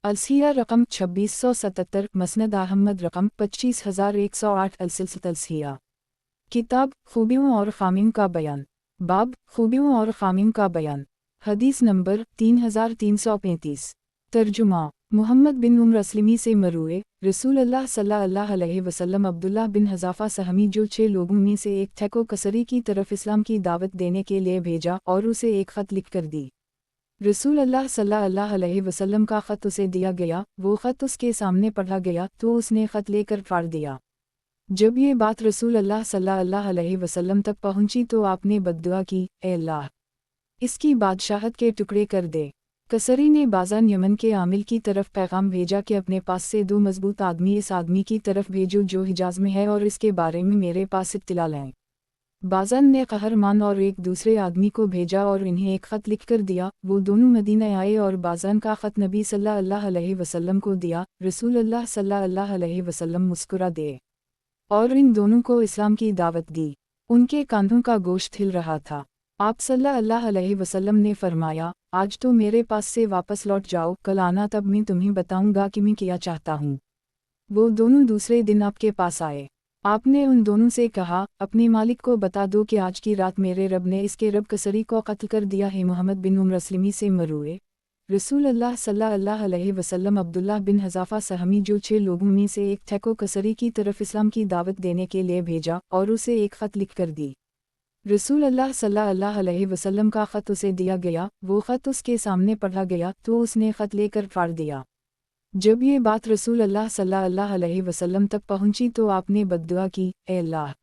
अलसिया रकम 2677, मसनद अहमद रकम 25108, अलसिया। किताब खूबियों और खामियों का बयान, बाब खूबियों और खामियों का बयान। हदीस नंबर 3335। तर्जुमा मुहम्मद बिन उम्र असलमी से मरूए, रसूल अल्लाह सल्लल्लाहु अलैहि वसल्लम अब्दुल्लाह बिन हज़ाफ़ा सहमी जो 6 लोगों में से एक थे को कसरी की तरफ इस्लाम की दावत देने के लिए भेजा और उसे एक ख़त लिख कर दी। रसूल अल्लाह सल्लल्लाहु अलैहि वसल्लम का ख़त उसे दिया गया, वो ख़त उसके सामने पढ़ा गया तो उसने ख़त लेकर फाड़ दिया। जब ये बात रसूल अल्लाह सल्लल्लाहु अलैहि वसल्लम तक पहुंची तो आपने बद्दुआ की, ए अल्लाह, इसकी बादशाहत के टुकड़े कर दे। कसरी ने बाज़ान यमन के आमिल की तरफ पैगाम भेजा कि अपने पास से 2 मजबूत आदमी इस आदमी की तरफ भेजो जो हिजाज़ में है और इसके बारे में मेरे पास इत्तिला लाएं। बाज़ान ने कहरमान और एक दूसरे आदमी को भेजा और इन्हें एक ख़त लिख कर दिया। वो दोनों मदीना आए और बाज़ान का ख़त नबी सल्लल्लाहु अलैहि वसल्लम को दिया। रसूल अल्लाह सल्लल्लाहु अलैहि वसल्लम मुस्कुरा दे और इन दोनों को इस्लाम की दावत दी। उनके कांधों का गोश्त हिल रहा था। आप सल्लल्लाहु अलैहि वसल्लम ने फरमाया, आज तो मेरे पास से वापस लौट जाओ, कल आना तब मैं तुम्हें बताऊंगा कि मैं क्या चाहता हूँ। वो दोनों दूसरे दिन आपके पास आए। आपने उन दोनों से कहा, अपने मालिक को बता दो कि आज की रात मेरे रब ने इसके रब कसरी को कत्ल कर दिया है। मोहम्मद बिन उम्र असलमी से मरूए, रसूल अल्लाह सल्लल्लाहु अलैहि वसल्लम अब्दुल्लाह बिन हज़ाफ़ा सहमी जो 6 लोगों में से एक थे को कसरी की तरफ इस्लाम की दावत देने के लिए भेजा और उसे एक ख़त लिख कर दी। रसूल अल्लाह सल्लल्लाहु अलैहि वसल्लम का ख़त उसे दिया गया, वो ख़त उसके सामने पढ़ा गया तो उसने ख़त लेकर फाड़ दिया। जब ये बात रसूल अल्लाह सल्लल्लाहु अलैहि वसल्लम तक पहुंची तो आपने बद्दुआ की, ए अल्लाह,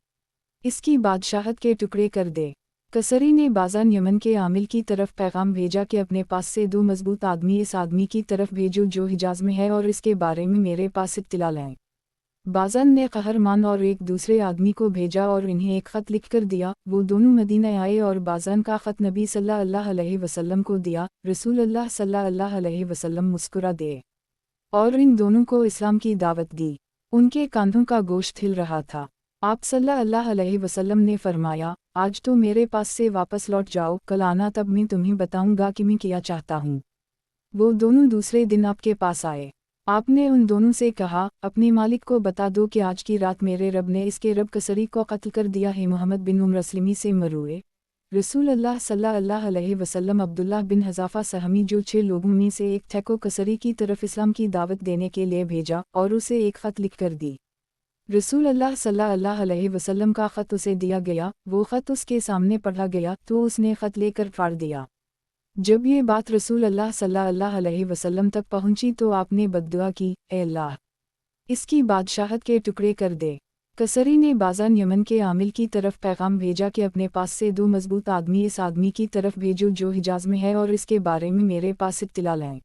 इसकी बादशाहत के टुकड़े कर दे। कसरी ने बाज़ान यमन के आमिल की तरफ पैगाम भेजा कि अपने पास से 2 मजबूत आदमी इस आदमी की तरफ भेजो जो हिजाज़ में है और इसके बारे में मेरे पास इत्तिला लाएं। बाज़ान ने कहरमान और एक दूसरे आदमी को भेजा और इन्हें एक ख़त लिख कर दिया। वो दोनों मदीना आए और बाज़ान का ख़त नबी सल्लल्लाहु अलैहि वसल्लम को दिया। रसूल अल्लाह सल्लल्लाहु अलैहि वसल्लम मुस्कुरा दे और इन दोनों को इस्लाम की दावत दी। उनके कांधों का गोश्त हिल रहा था। आप सल्लल्लाहु अलैहि वसल्लम ने फरमाया, आज तो मेरे पास से वापस लौट जाओ, कल आना तब मैं तुम्हें बताऊंगा कि मैं क्या चाहता हूँ। वो दोनों दूसरे दिन आपके पास आए। आपने उन दोनों से कहा, अपने मालिक को बता दो कि आज की रात मेरे रब ने इसके रब कसरी को कत्ल कर दिया है। मोहम्मद बिन उम्र असलमी से मरूए, रसूल अल्लाह सल्लल्लाहु अलैहि वसल्लम अब्दुल्लाह बिन हज़ाफ़ा सहमी जो 6 लोगों में से एक थे को कसरी की तरफ इस्लाम की दावत देने के लिए भेजा और उसे एक ख़त लिख कर दी। रसूल अल्लाह सल्लल्लाहु अलैहि वसल्लम का ख़त उसे दिया गया, वो ख़त उसके सामने पढ़ा गया तो उसने ख़त लेकर फाड़ दिया। जब ये बात रसूल अल्लाह सल्लल्लाहु अलैहि वसल्लम तक पहुंची तो आपने बद्दुआ की, ए अल्लाह, इसकी बादशाहत के टुकड़े कर दे। कसरी ने बाज़ान यमन के आमिल की तरफ पैगाम भेजा कि अपने पास से 2 मजबूत आदमी इस आदमी की तरफ भेजो जो हिजाज़ में है और इसके बारे में मेरे पास इत्तिला लाएं।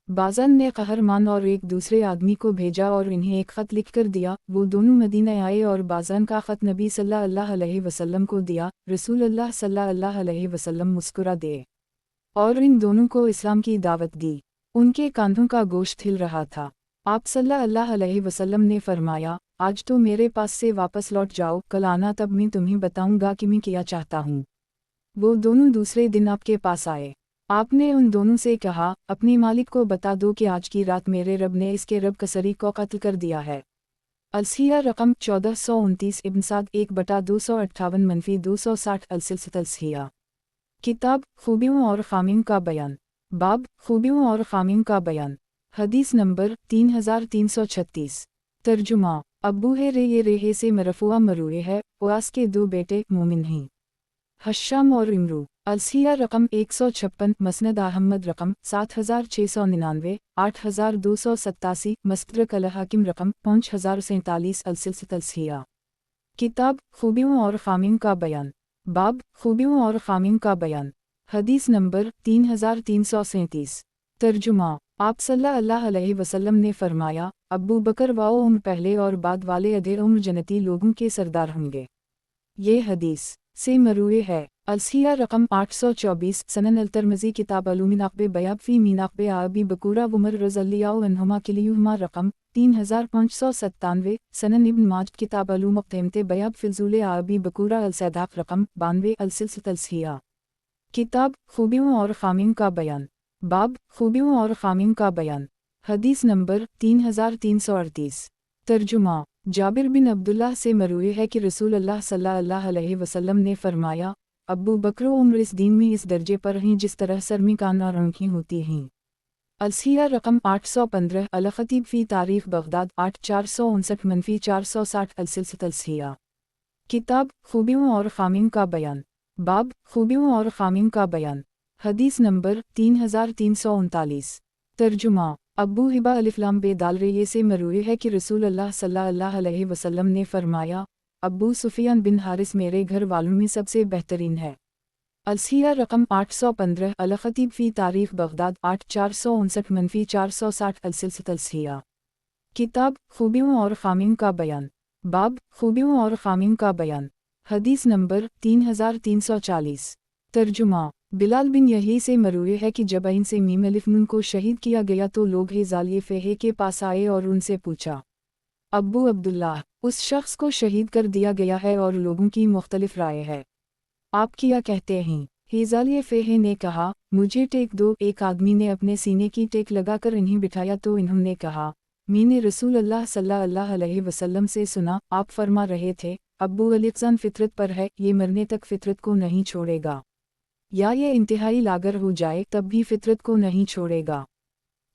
बाज़ान ने कहरमान और एक दूसरे आदमी को भेजा और इन्हें एक ख़त लिख कर दिया। वो दोनों मदीना आए और बाज़ान का ख़त नबी सल्लल्लाहु अलैहि वसल्लम को दिया। रसूल अल्लाह सल्लल्लाहु अलैहि वसल्लम मुस्कुरा दे और इन दोनों को इस्लाम की दावत दी। उनके कांधों का गोश्त हिल रहा था। आप सल्लल्लाहु अलैहि वसल्लम ने फरमाया, आज तो मेरे पास से वापस लौट जाओ, कल आना तब मैं तुम्हें बताऊंगा कि मैं क्या चाहता हूँ। वो दोनों दूसरे दिन आपके पास आए। आपने उन दोनों से कहा, अपने मालिक को बता दो कि आज की रात मेरे रब ने इसके रब कसरी को कत्ल कर दिया है। अलसिया रकम 1429, इब्न साद 1/258-260, अलसिया। किताब खूबियों और खामियों का बयान, बाब खूबियों और खामियों का बयान। हदीस नंबर 3336। तर्जुमा अब्बू है रे ये रेहे से मरफुआ मरूए है, ओयास के 2 बेटे मोमिन हैं, हश्शाम और इमरू। अलसिया रकम 156, मसनद अहमद रकम 7699, 8287, मस्तदरक अल हाकिम रकम 5047, अलसिया। किताब खूबियों और खामियों का बयान, बाब खूबियों और खामियों का बयान। हदीस नंबर 3337। तर्जुमा آپ सल्लल्लाहु अलैहि वसल्लम ने फरमाया, अबू बकर व उम्र पहले और बाद वाले अधे उम्र जन्नती लोगों के सरदार होंगे। ये हदीस से मरूए है। अलसिया रकम 824 सनन अल-तिरमिज़ी किताब अलुमिनाक़बे बयाब फ़ी मीनाक़बे आबी बकूरा उमर रज़ियल्लाहु अन्हुमा किलियुहुमा रकम 3597 सनन इब्न माज किताब अलुमुक़्तमते बयाब फ़िज़ूल आबी बकूरा अल-सैदाक़ रकम 92 अल-सिलसिला किताब खूबियों और ख़ामियों का बयान बाब खूबियों और ख़ामियों का बयान हदीस नंबर 3338 तर्जुमा जाबिर बिन अब्दुल्लाह से मरूए है कि रसूल अल्लाह सल्लल्लाहु अलैहि वसल्लम ने फरमाया, अबू बकर उम्र इस दीन में इस दर्जे पर हैं जिस तरह सरमी कान और आँखें होती हैं। अलसिया रकम 815 अल-ख़तीब फ़ी तारीख़ बगदाद 8459-460 अल-सिलसिला किताब खूबियों और ख़ामियों का बयान बाब खूबियों और ख़ामियों का बयान हदीस नंबर 3339 तर्जुमा अबू हिबा अलिफ़लाम बे दाल रे से मरूए है कि रसूल अल्लाह सल्लल्लाहु अलैहि वसल्लम ने फरमाया, अबू सुफियान बिन हारिस मेरे घर वालों में सबसे बेहतरीन है। अलसिया रकम 815 अल-ख़तीब फ़ी तारीख़ बगदाद 8459-460 अल-सिलसिला किताब खूबियों और ख़ामियों का बयान बाब खूबियों और ख़ामियों का बयान हदीस नंबर 3340 तर्जुमा बिलाल बिन यही से मरूए है कि जब इनसे मीम अलिफ नून को शहीद किया गया तो लोग हिज़ालिए फ़ेहे के पास आए और उनसे पूछा, अब्बू अब्दुल्लाह, उस शख्स को शहीद कर दिया गया है और लोगों की मुख्तलिफ राय है, आप क्या कहते हैं? हिज़ालिए फ़ेहे ने कहा, मुझे टेक दो। एक आदमी ने अपने सीने की टेक लगाकर इन्हें बिठाया तो इन्होंने कहा, मैंने रसूल अल्लाह सल्लल्लाहु अलैहि वसल्लम से सुना, आप फरमा रहे थे, अब्बू अलिक्सान फितरत पर है, ये मरने तक फितरत को नहीं छोड़ेगा, या ये इंतहाई लागर हो जाए तब भी फितरत को नहीं छोड़ेगा।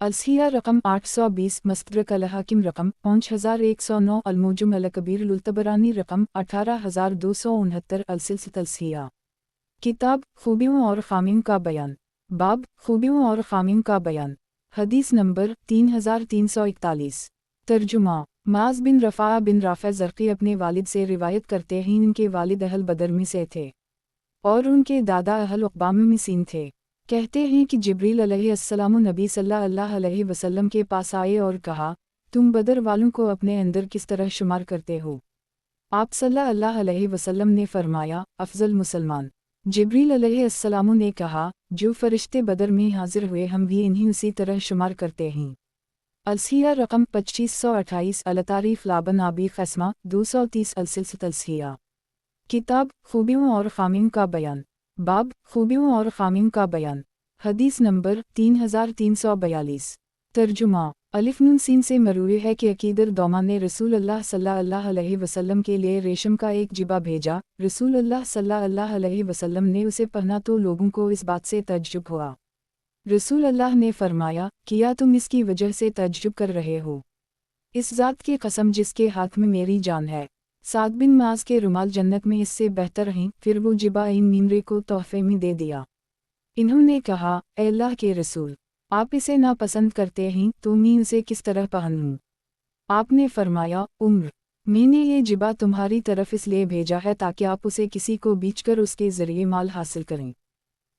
अलसिया रकम 820 मस्तदरक अल-हाकिम रकम 5109 अल-मुजम अल-कबीर अल-तबरानी रकम 18269 अल-सिलसिला किताब खूबियों और ख़ामियों का बयान बाब खूबियों और ख़ामियों का बयान हदीस नंबर 3341 तर्जुमा माज़ बिन रफ़ा बिन राफ़ा ज़रक़ी अपने वालिद से रिवायत करते हैं, इनके वालिद अहल बदर में से थे और उनके दादा अहल उक़बा में सीन थे। कहते हैं कि जिब्रील अलैहिस्सलाम नबी सल्लल्लाहु अलैहि वसल्लम के पास आए और कहा, तुम बदर वालों को अपने अंदर किस तरह शुमार करते हो? आप सल्लल्लाहु अलैहि वसल्लम ने फरमाया, अफ़ज़ल मुसलमान। जिब्रील अलैहिस्सलाम ने कहा, जो फरिश्ते बदर में हाजिर हुए हम भी इन्हीं उसी तरह शुमार करते हैं। अलसिया रकम 2528 अल-तारीफ़ लाबन आबी क़स्मा 230 अल-सिलसिला किताब खूबियों और ख़ामियों का बयान बाब खूबियों और ख़ामियों का बयान हदीस नंबर 3342 तर्जुमा अलिफ नून सीन से मरूए है कि अकीदर दौमा ने रसूल अल्लाह सल्लल्लाहु अलैहि वसल्लम के लिए रेशम का एक जिबा भेजा। रसूल अल्लाह सल्लल्लाहु अलैहि वसल्लम ने उसे पहना तो लोगों को इस बात से तज्जुब हुआ। रसूल अल्लाह ने फरमाया, किया तुम इसकी वजह से तज्जुब कर रहे हो? इस ज़ात की कसम जिसके हाथ में मेरी जान है, साद बिन माज के रुमाल जन्नत में इससे बेहतर हैं। फिर वो जिबा इन मीमरे को तोहफे में दे दिया। इन्होंने कहा, ए अल्लाह के रसूल, आप इसे नापसंद करते हैं तो मैं उसे किस तरह पहनूं? आपने फरमाया, उम्र, मैंने ये जिबा तुम्हारी तरफ इसलिए भेजा है ताकि आप उसे किसी को बेचकर उसके ज़रिए माल हासिल करें।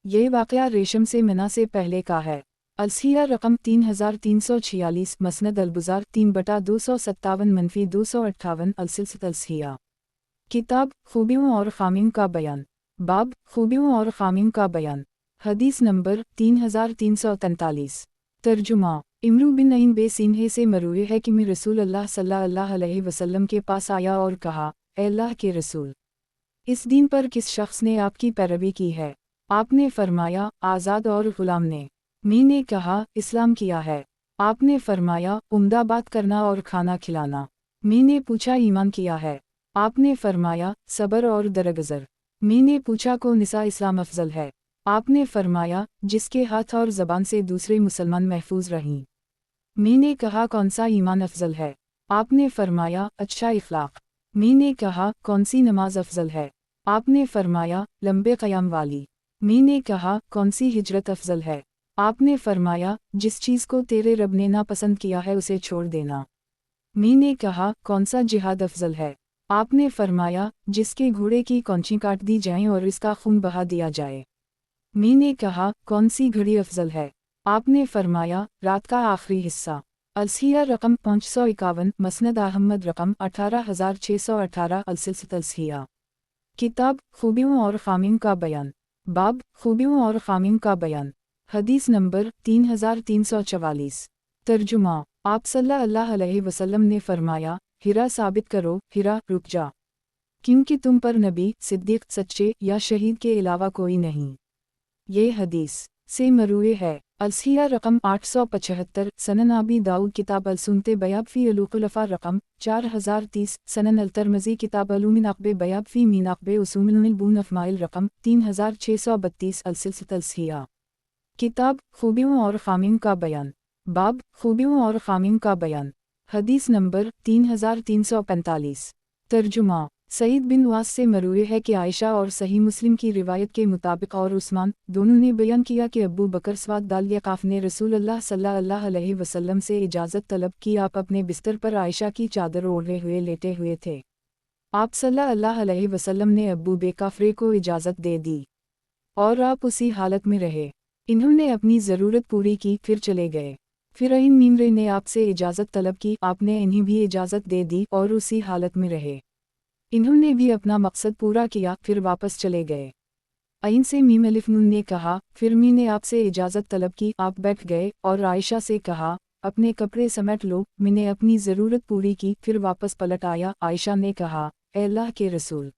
ये वाक़या रेशम से मिना से पहले का है। अलसिया रकम 3346 मसनद अल-बुज़ार 3/257-258 अल-सिलसिला किताब खूबियों और ख़ामियों का बयान बाब खूबियों और ख़ामियों का बयान हदीस नंबर 3343 तर्जुमा इमरू बिन नईम बे सीन्हे से मरूए है कि मैं रसूल अल्लाह सल्लल्लाहु अलैहि वसल्लम के पास आया और कहा, ए अल्लाह के रसूल, इस दीन पर किस शख्स ने आपकी पैरवी की है? आपने फरमाया, आज़ाद और ग़ुलाम ने। मैंने कहा, इस्लाम किया है? आपने फरमाया, उम्दा बात करना और खाना खिलाना। मैंने पूछा, ईमान किया है? आपने फरमाया, सब्र और दरगुज़र। मैंने पूछा, को निसा इस्लाम अफजल है? आपने फरमाया, जिसके हाथ और ज़बान से दूसरे मुसलमान महफूज रहें। मैंने कहा, कौन सा ईमान अफजल है? आपने फरमाया, अच्छा इखलाक। मैंने कहा, कौन सी नमाज अफजल है? आपने फरमाया, लंबे क़याम वाली। मैंने कहा, कौन सी हिजरत अफजल है? आपने फरमाया, जिस चीज़ को तेरे रब ने नापसंद किया है उसे छोड़ देना। मैंने कहा, कौन सा जिहाद अफजल है? आपने फरमाया, जिसके घोड़े की कौंची काट दी जाए और इसका खून बहा दिया जाए। मैंने कहा, कौन सी घड़ी अफजल है? آپ نے فرمایا رات کا آخری حصہ۔ الصحیح رقم 551، مسند احمد رقم 18618، السلسلۃ الصحیحہ۔ کتاب خوبیوں اور خامیوں کا بیان، باب خوبیوں اور خامیوں کا بیان، حدیث نمبر 3344۔ ترجمہ، آپ صلی اللہ علیہ وسلم نے فرمایا، ہرا ثابت کرو، ہرا رک جا، کیونکہ تم پر نبی، صدیق، سچے یا شہید کے علاوہ کوئی نہیں۔ یہ حدیث سے مروی ہے۔ الصحیح رقم 875، سنن ابی داؤد کتاب السنت بیاب فی الخلفاء رقم 4030، سنن الترمذی کتاب علوم نقب بیاب فی میناقب اصول البون افمائل رقم 3632، السلسلۃ الصحیحہ۔ کتاب خوبیوں اور خامیوں کا بیان، باب خوبیوں اور خامیوں کا بیان، حدیث نمبر 3345۔ ترجمہ، سعید بن واس سے مروی ہے کہ عائشہ اور صحیح مسلم کی روایت کے مطابق اور عثمان دونوں نے بیان کیا کہ ابو بکر سواد دال یقاف نے رسول اللہ صلی اللہ علیہ وسلم سے اجازت طلب کی۔ آپ اپنے بستر پر عائشہ کی چادر اوڑھے ہوئے لیٹے ہوئے تھے۔ آپ صلی اللہ علیہ وسلم نے ابو بکر کو اجازت دے دی اور آپ اسی حالت میں رہے۔ انہوں نے اپنی ضرورت پوری کی، پھر چلے گئے۔ پھر این میمرے نے آپ سے اجازت طلب کی، آپ نے انہیں بھی اجازت دے دی اور اسی حالت میں رہے۔ انہوں نے بھی اپنا مقصد پورا کیا، پھر واپس چلے گئے۔ عین سے میم الف نون نے کہا، پھر می نے آپ سے اجازت طلب کی، آپ بیٹھ گئے اور عائشہ سے کہا، اپنے کپڑے سمیٹ لو۔ میں نے اپنی ضرورت پوری کی، پھر واپس پلٹ آیا۔ عائشہ نے کہا، اے اللہ کے رسول،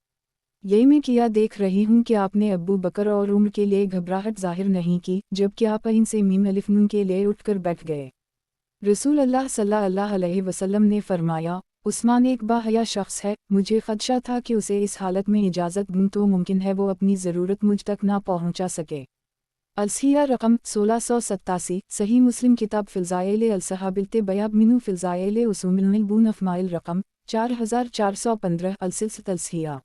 یہ میں کیا دیکھ رہی ہوں کہ آپ نے ابو بکر اور عمر کے لیے گھبراہٹ ظاہر نہیں کی، جبکہ آپ عین سے میم الف نون کے لیے اٹھ کر بیٹھ گئے۔ رسول اللہ صلی اللہ علیہ وسلم نے فرمایا، عثمان ایک باحیا شخص ہے، مجھے خدشہ تھا کہ اسے اس حالت میں اجازت دوں تو ممکن ہے وہ اپنی ضرورت مجھ تک نہ پہنچا سکے۔ الصحیح رقم 1687، صحیح مسلم کتاب فضائل الصحابہ بیاب منو فضائل اصول البون افمائل رقم 4415، السلسلۃ الصحیحہ۔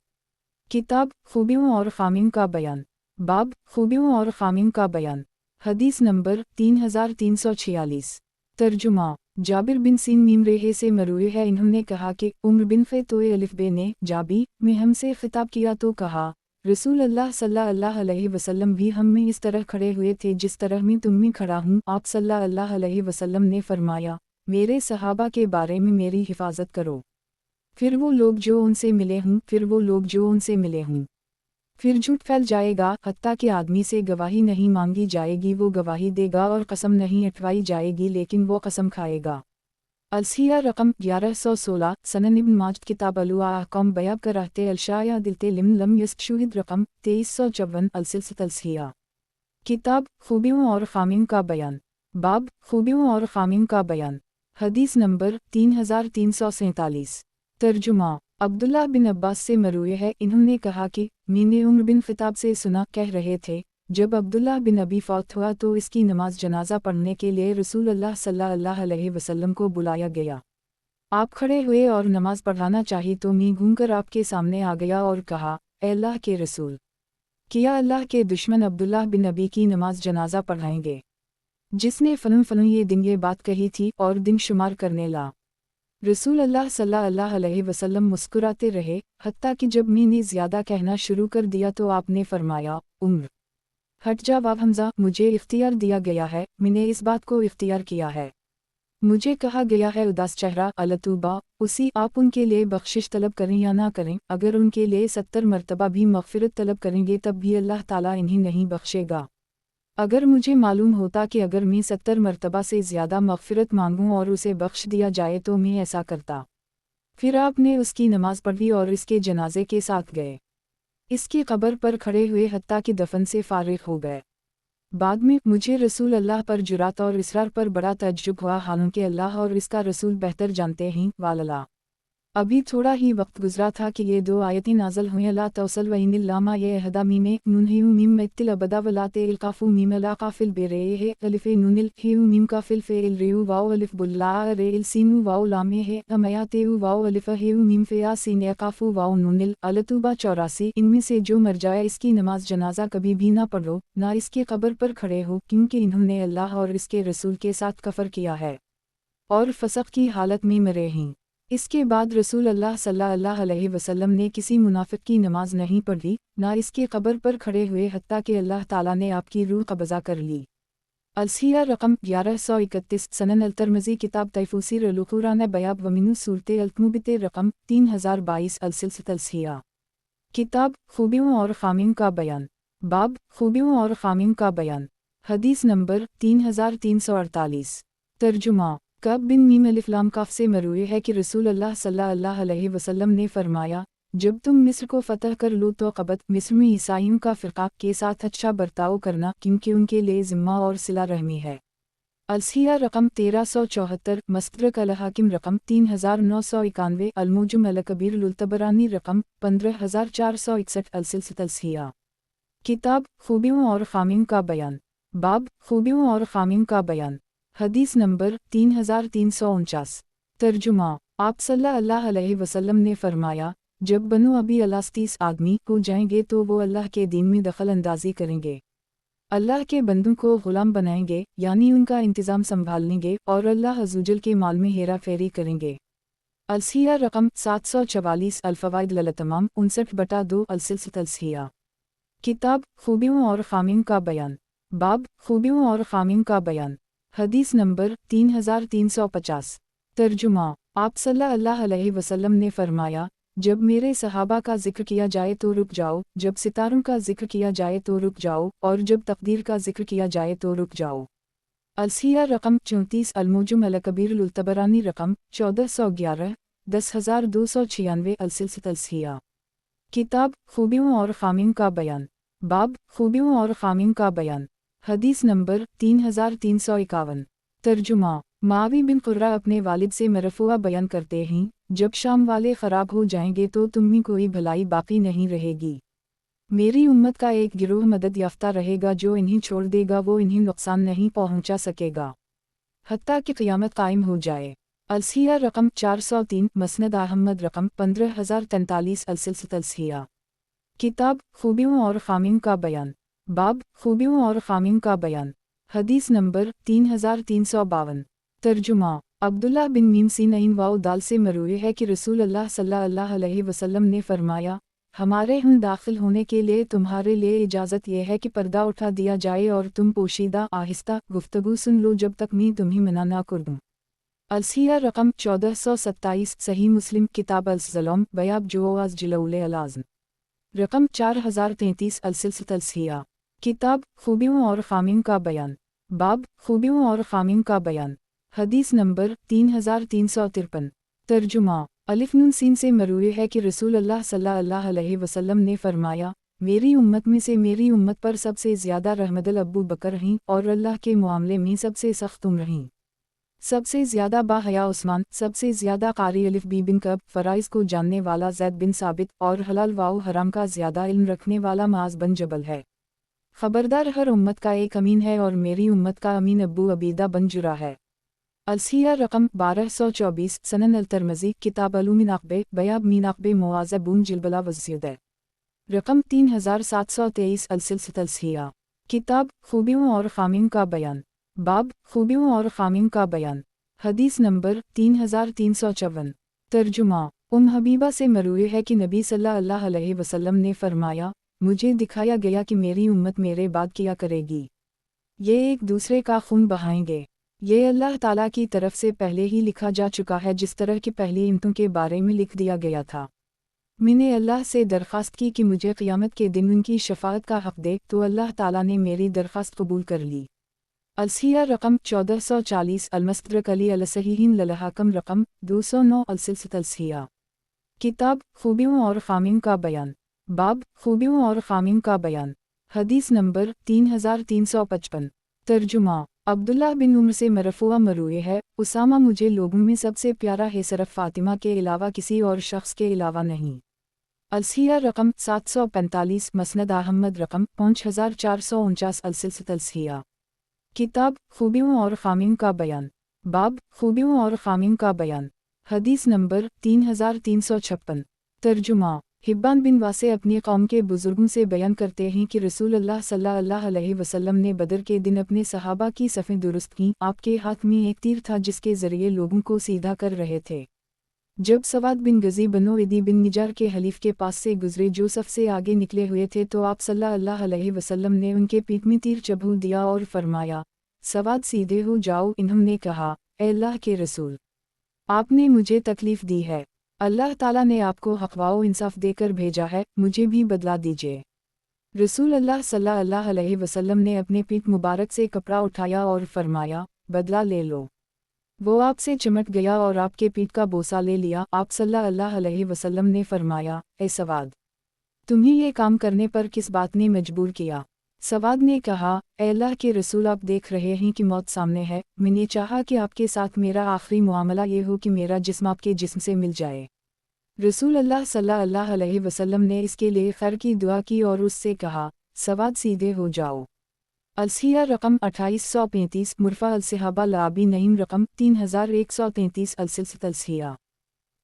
کتاب خوبیوں اور خامیوں کا بیان، باب خوبیوں اور خامیوں کا بیان، حدیث نمبر 3346۔ ترجمہ، جابر بن سین میم رہے سے مروی ہے، انہوں نے کہا کہ عمر بن فیتوئے الف بے نے جابی میں ہم سے خطاب کیا تو کہا، رسول اللہ صلی اللہ علیہ وسلم بھی ہم میں اس طرح کھڑے ہوئے تھے جس طرح میں تم میں کھڑا ہوں۔ آپ صلی اللہ علیہ وسلم نے فرمایا، میرے صحابہ کے بارے میں میری حفاظت کرو، پھر وہ لوگ جو ان سے ملے ہوں، پھر وہ لوگ جو ان سے ملے ہوں، پھر جھوٹ پھیل جائے گا، حتیٰ کہ آدمی سے گواہی نہیں مانگی جائے گی، وہ گواہی دے گا، اور قسم نہیں اٹھوائی جائے گی لیکن وہ قسم کھائے گا۔ الصحیح رقم 1116، سنن ابن ماجہ کتاب احکام بیاب کرہتے الشایع دلتے لم یستشہد رقم 2354، السلسلۃ الصحیحہ۔ کتاب خوبیوں اور خامیوں کا بیان، باب خوبیوں اور خامیوں کا بیان، حدیث نمبر 3347۔ ترجمہ، عبداللہ بن عباس سے مروی ہے، انہوں نے کہا کہ میں نے عمر بن خطاب سے سنا، کہہ رہے تھے، جب عبداللہ بن ابی فوت ہوا تو اس کی نماز جنازہ پڑھنے کے لیے رسول اللہ صلی اللہ علیہ وسلم کو بلایا گیا۔ آپ کھڑے ہوئے اور نماز پڑھانا چاہی تو میں گھوم کر آپ کے سامنے آ گیا اور کہا، اے اللہ کے رسول، کیا اللہ کے دشمن عبداللہ بن ابی کی نماز جنازہ پڑھائیں گے، جس نے فلن فلن یہ دن یہ بات کہی تھی، اور دن شمار کرنے لا۔ رسول اللہ صلی اللہ علیہ وسلم مسکراتے رہے، حتیٰ کہ جب میں نے زیادہ کہنا شروع کر دیا تو آپ نے فرمایا، عمر ہٹ جا، واو حمزہ، مجھے اختیار دیا گیا ہے، میں نے اس بات کو اختیار کیا ہے، مجھے کہا گیا ہے اداس چہرہ التوبہ، اسی آپ ان کے لیے بخشش طلب کریں یا نہ کریں، اگر ان کے لیے 70 مرتبہ بھی مغفرت طلب کریں گے تب بھی اللہ تعالیٰ انہیں نہیں بخشے گا۔ اگر مجھے معلوم ہوتا کہ اگر میں 70 مرتبہ سے زیادہ مغفرت مانگوں اور اسے بخش دیا جائے تو میں ایسا کرتا۔ پھر آپ نے اس کی نماز پڑھی اور اس کے جنازے کے ساتھ گئے، اس کی قبر پر کھڑے ہوئے حتیٰ کہ دفن سے فارغ ہو گئے۔ بعد میں مجھے رسول اللہ پر جرات اور اصرار پر بڑا تعجب ہوا، حالانکہ اللہ اور اس کا رسول بہتر جانتے ہیں، واللہ۔ ابھی تھوڑا ہی وقت گزرا تھا کہ یہ دو آیتیں نازل ہوئیں، لا توصل وین اللاما یہ اہدا میم نون ہیو میم متل ابدا ولات القافو میم لا قافل بے رے ہے الف نون الہیو میم قافل فے الریو واو الف بلا رے السینو واو لامے ہے امیاتیو واو الف ہیو میم فیا سین قافو واو نون التوبہ 84۔ ان میں سے جو مر جائے اس کی نماز جنازہ کبھی بھی نہ پڑھو، نہ اس کی قبر پر کھڑے ہو، کیونکہ انہوں نے اللہ اور اس کے رسول کے ساتھ کفر کیا ہے اور فسق کی حالت میں مرے ہیں۔ اس کے بعد رسول اللہ صلی اللہ علیہ وسلم نے کسی منافق کی نماز نہیں پڑھی، نہ اس کی قبر پر کھڑے ہوئے، حتیٰ کہ اللہ تعالیٰ نے آپ کی روح قبضہ کر لی۔ अलसिया रकम 1131 सनन अल-तिरमिज़ी किताब तैफूसीर अल-कुरान बयाब वमिनु सूरत अल-मुबित रकम 3022 अलसिया किताब खूबियों और खामियों का बयान बाब खूबियों और खामियों का बयान हदीस नंबर 3348 तर्जुमा कब बिन मीम अलिफ लाम काफ से मरूए है कि रसूल अल्लाह सल्लल्लाहु अलैहि वसल्लम ने फरमाया, जब तुम मिस्र को फतह कर लो तो कबत मिस्र में ईसाइयों का फ़िरक़ा के साथ अच्छा बर्ताव करना, क्योंकि उनके लिए ज़िम्मा और सिला रहमी है। अलसिया रकम 1374 मस्तदरक अल-हाकिम रकम 3991 अल-मुजम अल-कबीर लुल-तबरानी रकम 15461 अलसिया किताब खूबियों और खामियों का बयान बाब खूबियों और खामियों का बयान हदीस नंबर 3349 तर्जुमा आप सल्लल्लाहु अलैहि वसल्लम ने फरमाया, जब बनु अबी अलास्तीस आदमी को जाएंगे तो वो अल्लाह के दीन में दखल अंदाजी करेंगे, अल्लाह के बंदों को गुलाम बनाएंगे, यानी उनका इंतज़ाम संभालेंगे और अल्लाह अज़्ज़वजल के माल में हेरा फेरी करेंगे। अलसिया रकम 744 अल-फ़वाइद लल-तमाम 59/2 अलसिया किताब खूबियों और खामियों का बयान बाब खूबियों और खामियों का बयान हदीस नंबर 3350 तर्जुमा आप सल्लल्लाहु अलैहि वसल्लम ने फरमाया, जब मेरे सहाबा का जिक्र किया जाए तो रुक जाओ, जब सितारों का जिक्र किया जाए तो रुक जाओ, और जब तकदीर का जिक्र किया जाए तो रुक जाओ। अलसिया रकम 34 अल-मुजम अल-कबीर लुल-तबरानी रकम 1411 10296 अलसिया किताब खूबियों और खामियों का बयान बाब खूबियों और खामियों का बयान हदीस नंबर 3351 तर्जुमा मावी बिन कुर्रा अपने वालिद से मरफूआ बयान करते हैं, जब शाम वाले ख़राब हो जाएंगे तो तुम में कोई भलाई बाकी नहीं रहेगी। मेरी उम्मत का एक गिरोह मदद याफ्ता रहेगा, जो इन्हें छोड़ देगा वो इन्हें नुकसान नहीं पहुंचा सकेगा हत्ता कि क़यामत कायम हो जाए। अलसिया रकम 403 मसनद अहमद रकम 15043 अलसिया किताब खूबियों और खामियों का बयान बाब खूबियों और खामियों का बयान हदीस नंबर 3352 तर्जुमा अब्दुल्ला बिन मीम सीन वाओ दाल से मरूए है कि रसूल अल्लाह सल्लल्लाहु अलैहि वसल्लम ने फरमाया, हमारे यहाँ दाखिल होने के लिए तुम्हारे लिए इजाज़त यह है कि पर्दा उठा दिया जाए और तुम पोशीदा आहिस्ता गुफ्तगू सुन लो जब तक मैं तुम्हें मना ना कर दूँ। अलसिया रकम 1427 सही मुस्लिम किताब अल-ज़लम बयाब जोआज़ जिलौले अलाज़म रकम 4033 अलसिया किताब खूबियों और खामियों का बयान बाब खूबियों और खामियों का बयान हदीस नंबर 3353 तर्जुमा अलिफ नून सीन से मरूए है कि रसूल अल्लाह सल्लल्लाहु अलैहि वसल्लम ने फरमाया, मेरी उम्मत में से मेरी उम्मत पर सबसे ज़्यादा रहमतुल अबू बकर हैं और अल्लाह के मामले में सबसे सख्त उम्र हैं। सबसे ज़्यादा बाहया उस्मान, सबसे ज़्यादा कारी अलिफ बी बिन कब, फ़राइज़ को जानने वाला ज़ैद बिन साबित और हलाल वाउ हराम का ज़्यादा इल्म रखने वाला माज़ बन जबल है। खबरदार हर उम्मत का एक अमीन है और मेरी उम्मत का अमीन अबू अबीदा बन जुरा है। अलसिया रकम 1224 सनन अल-तिरमिज़ी किताब अल-मुनाक़बे बयाब मीनाक़बे मुआज़बून जिलबला वज़्ज़ियद रकम 3723 अलसिया किताब खूबियों और खामियों का बयान बाब खूबियों और खामियों का बयान हदीस नंबर 3354 तर्जुमा हबीबा से मरूए है कि नबी सल्लल्लाहु अलैहि वसल्लम ने फरमाया, मुझे दिखाया गया कि मेरी उम्मत मेरे बाद किया करेगी, ये एक दूसरे का खून बहाएंगे। ये अल्लाह ताला की तरफ से पहले ही लिखा जा चुका है, जिस तरह की पहली इम्तों के बारे में लिख दिया गया था। मैंने अल्लाह से दरख्वास्त की कि मुझे क़यामत के दिन उनकी शफाअत का हक़ दे, तो अल्लाह ताला ने मेरी दरख्वास्त कबूल कर ली। अलसिया रकम 1440 अलमस्तदरक अली अलसहीहीन लल-हाकिम रकम 209 अलसिया किताब खूबियों और खामियों का बयान बाब खूबियों और खामियों का बयान हदीस नंबर 3355 तर्जुमा अब्दुल्ला बिन उम्र से मरफूआ मरूए है, उसामा मुझे लोगों में सबसे प्यारा है, सिर्फ फातिमा के अलावा किसी और शख्स के अलावा नहीं। अलसिया रकम 745 मसनद अहमद रकम 5449 अलसिया किताब खूबियों और खामियों का बयान बाब खूबियों और खामियों का बयान हदीस नंबर 3356 तर्जुमा हिब्बान बिन वासे अपनी कौम के बुजुर्गों से बयान करते हैं कि रसूल अल्लाह सल्लल्लाहु अलैहि वसल्लम ने बदर के दिन अपने सहाबा की सफ़ें दुरुस्त की। आपके हाथ में एक तीर था जिसके ज़रिए लोगों को सीधा कर रहे थे। जब सवाद बिन गज़ी बनो इदी बिन निजार के हलीफ के पास से गुजरे, जो सबसे आगे निकले हुए थे, तो आप सल्लल्लाहु अलैहि वसल्लम ने उनके पीठ में तीर चबूल दिया और फरमाया, सवाद सीधे हो जाओ। इन्होंने कहा, ए अल्लाह के रसूल, आपने मुझे तकलीफ दी है, अल्लाह ताला ने आपको हक़ व इंसाफ देकर भेजा है, मुझे भी बदला दीजिए। रसूल अल्लाह सल्लल्लाहु अलैहि वसल्लम ने अपने पीठ मुबारक से कपड़ा उठाया और फरमाया, बदला ले लो। वो आपसे चिमट गया और आपके पीठ का बोसा ले लिया। आप सल्लल्लाहु अलैहि वसल्लम ने फरमाया, ए सवाद, तुम्हें ये काम करने पर किस बात ने मजबूर किया? सवाद ने कहा, ए अल्लाह के रसूल, आप देख रहे हैं कि मौत सामने है, मैंने चाहा कि आपके साथ मेरा आखिरी मुआमला ये हो कि मेरा जिस्म आपके जिस्म से मिल जाए। रसूल अल्लाह सल्लल्लाहु अलैहि वसल्लम ने इसके लिए खैर की दुआ की और उससे कहा, सवाद सीधे हो जाओ। अलसिया रकम 2835, मुरफ़ा अल-सहाबा लाबी नईम रकम 3133, अलसिलसिलत अलसिया।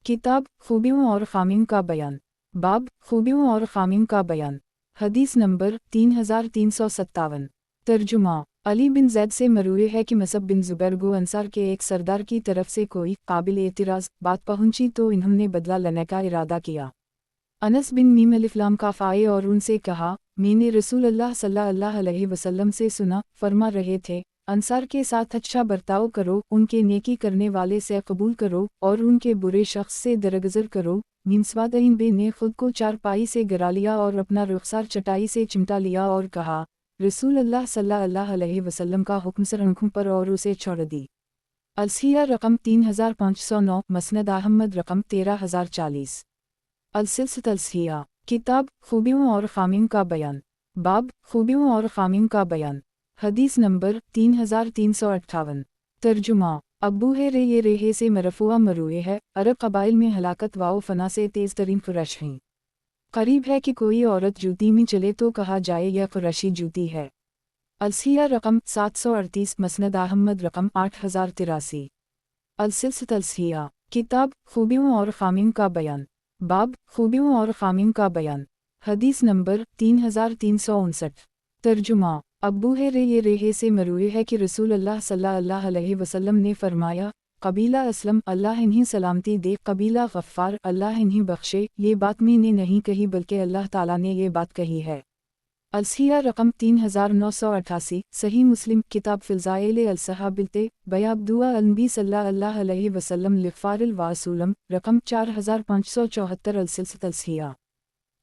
किताब खूबियों और खामियों का बयान, बाब खूबियों और खामियों का बयान। हदीस नंबर 3357। तर्जुमा। अली बिन ज़ैद से मरूए है कि मसअब बिन ज़ुबैर को अंसार के एक सरदार की तरफ से कोई काबिल एतराज़ बात पहुंची तो इन्होंने बदला लेने का इरादा किया। अनस बिन मीम अलिफ़लाम का फ़ाए और उनसे कहा, मैंने रसूल अल्लाह सल्लल्लाहु अलैहि वसल्लम से सुना, फरमा रहे थे, अंसार के साथ अच्छा बर्ताव करो, उनके नेकी करने वाले से कबूल करो और उनके बुरे शख्स से दरगुज़र करो। मीमस्वादइन बे ने खुद को चारपाई से गिरा लिया और अपना रुखसार चटाई से चिमटा लिया और कहा, रसूल अल्लाह सल्लल्लाहु अलैहि वसल्लम का हुक्म सर आँखों पर, और उसे छोड़ दी। अलसिया रकम 3509, मसनद अहमद रकम 13040। अलसिलसिलत अलसिया। किताब खूबियों और खामियों का बयान, बाब खूबियों और खामियों का बयान। हदीस नंबर 3358। तर्जुमा। अब्बू है ये रेहे से मरफुआ मरूए है, अरब कबाइल में हलाकत वाओ फना से तेज़ तरीन कुरैश हैं। करीब है कि कोई औरत जूती में चले तो कहा जाए यह कुरैशी जूती है। अलसिया रकम 738, मसनद अहमद रकम 8083। अलसिलसिलत अलसिया। किताब खूबियों और खामियों का बयान, बाब खूबियों और खामियों का बयान। हदीस नंबर 3359। तर्जुमा। अब्बू है ये रेहे से मरूए है कि रसूल अल्लाह सल्लल्लाहु अलैहि वसल्लम ने फरमाया, कबीला असलम अल्लाह इन्हीं सलामती दे, कबीला गफ्फार अल्लाह इन्हीं बख्शे। ये बात मैंने नहीं कही बल्कि अल्लाह ताला ने ये बात कही है। अलसिया रकम 3988। सही मुस्लिम। किताब फ़िज़ाइल अल-सहाबिलते बयाबदुआ अनबी सल्लल्लाहु अलैहि वसल्लम लिफ़ारिल वासूलम रकम 4574। अलसिलसिलत अलसिया।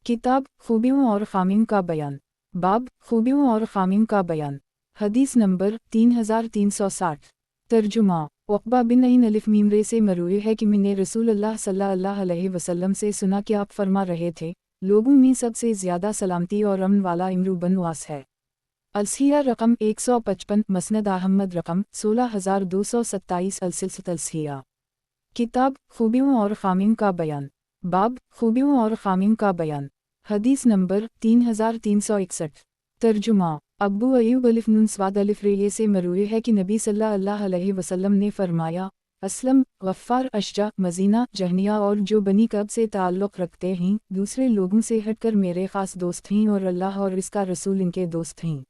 किताब खूबियों और खामियों का बयान, बाब खूबियों और खामियों का बयान। हदीस नंबर 3360। तर्जुमा। उक़बा बिन अईन अलिफ मीमरे से मरूए है कि मैंने रसूल अल्लाह सल्लल्लाहु अलैहि वसल्लम से सुना कि आप फरमा रहे थे, लोगों में सबसे ज़्यादा सलामती और अमन वाला इमरू बन वास है। अलसिया रकम 155, मसनद अहमद रकम 16227। अलसिलसिलत अलसिया। किताब खूबियों और खामियों का बयान, बाब खूबियों और खामियों का बयान। हदीस नंबर 3361। तर्जुमा। अब्बू अयूब अलिफ नून स्वाद अलिफ रे से मरूए है कि नबी सल्लल्लाहु अलैहि वसल्लम ने फरमाया, असलम, गफ्फार, अशजा, मजीना, जहनिया और जो बनी कब से ताल्लुक़ रखते हैं, दूसरे लोगों से हटकर मेरे ख़ास दोस्त हैं और अल्लाह और इसका रसूल इनके दोस्त हैं।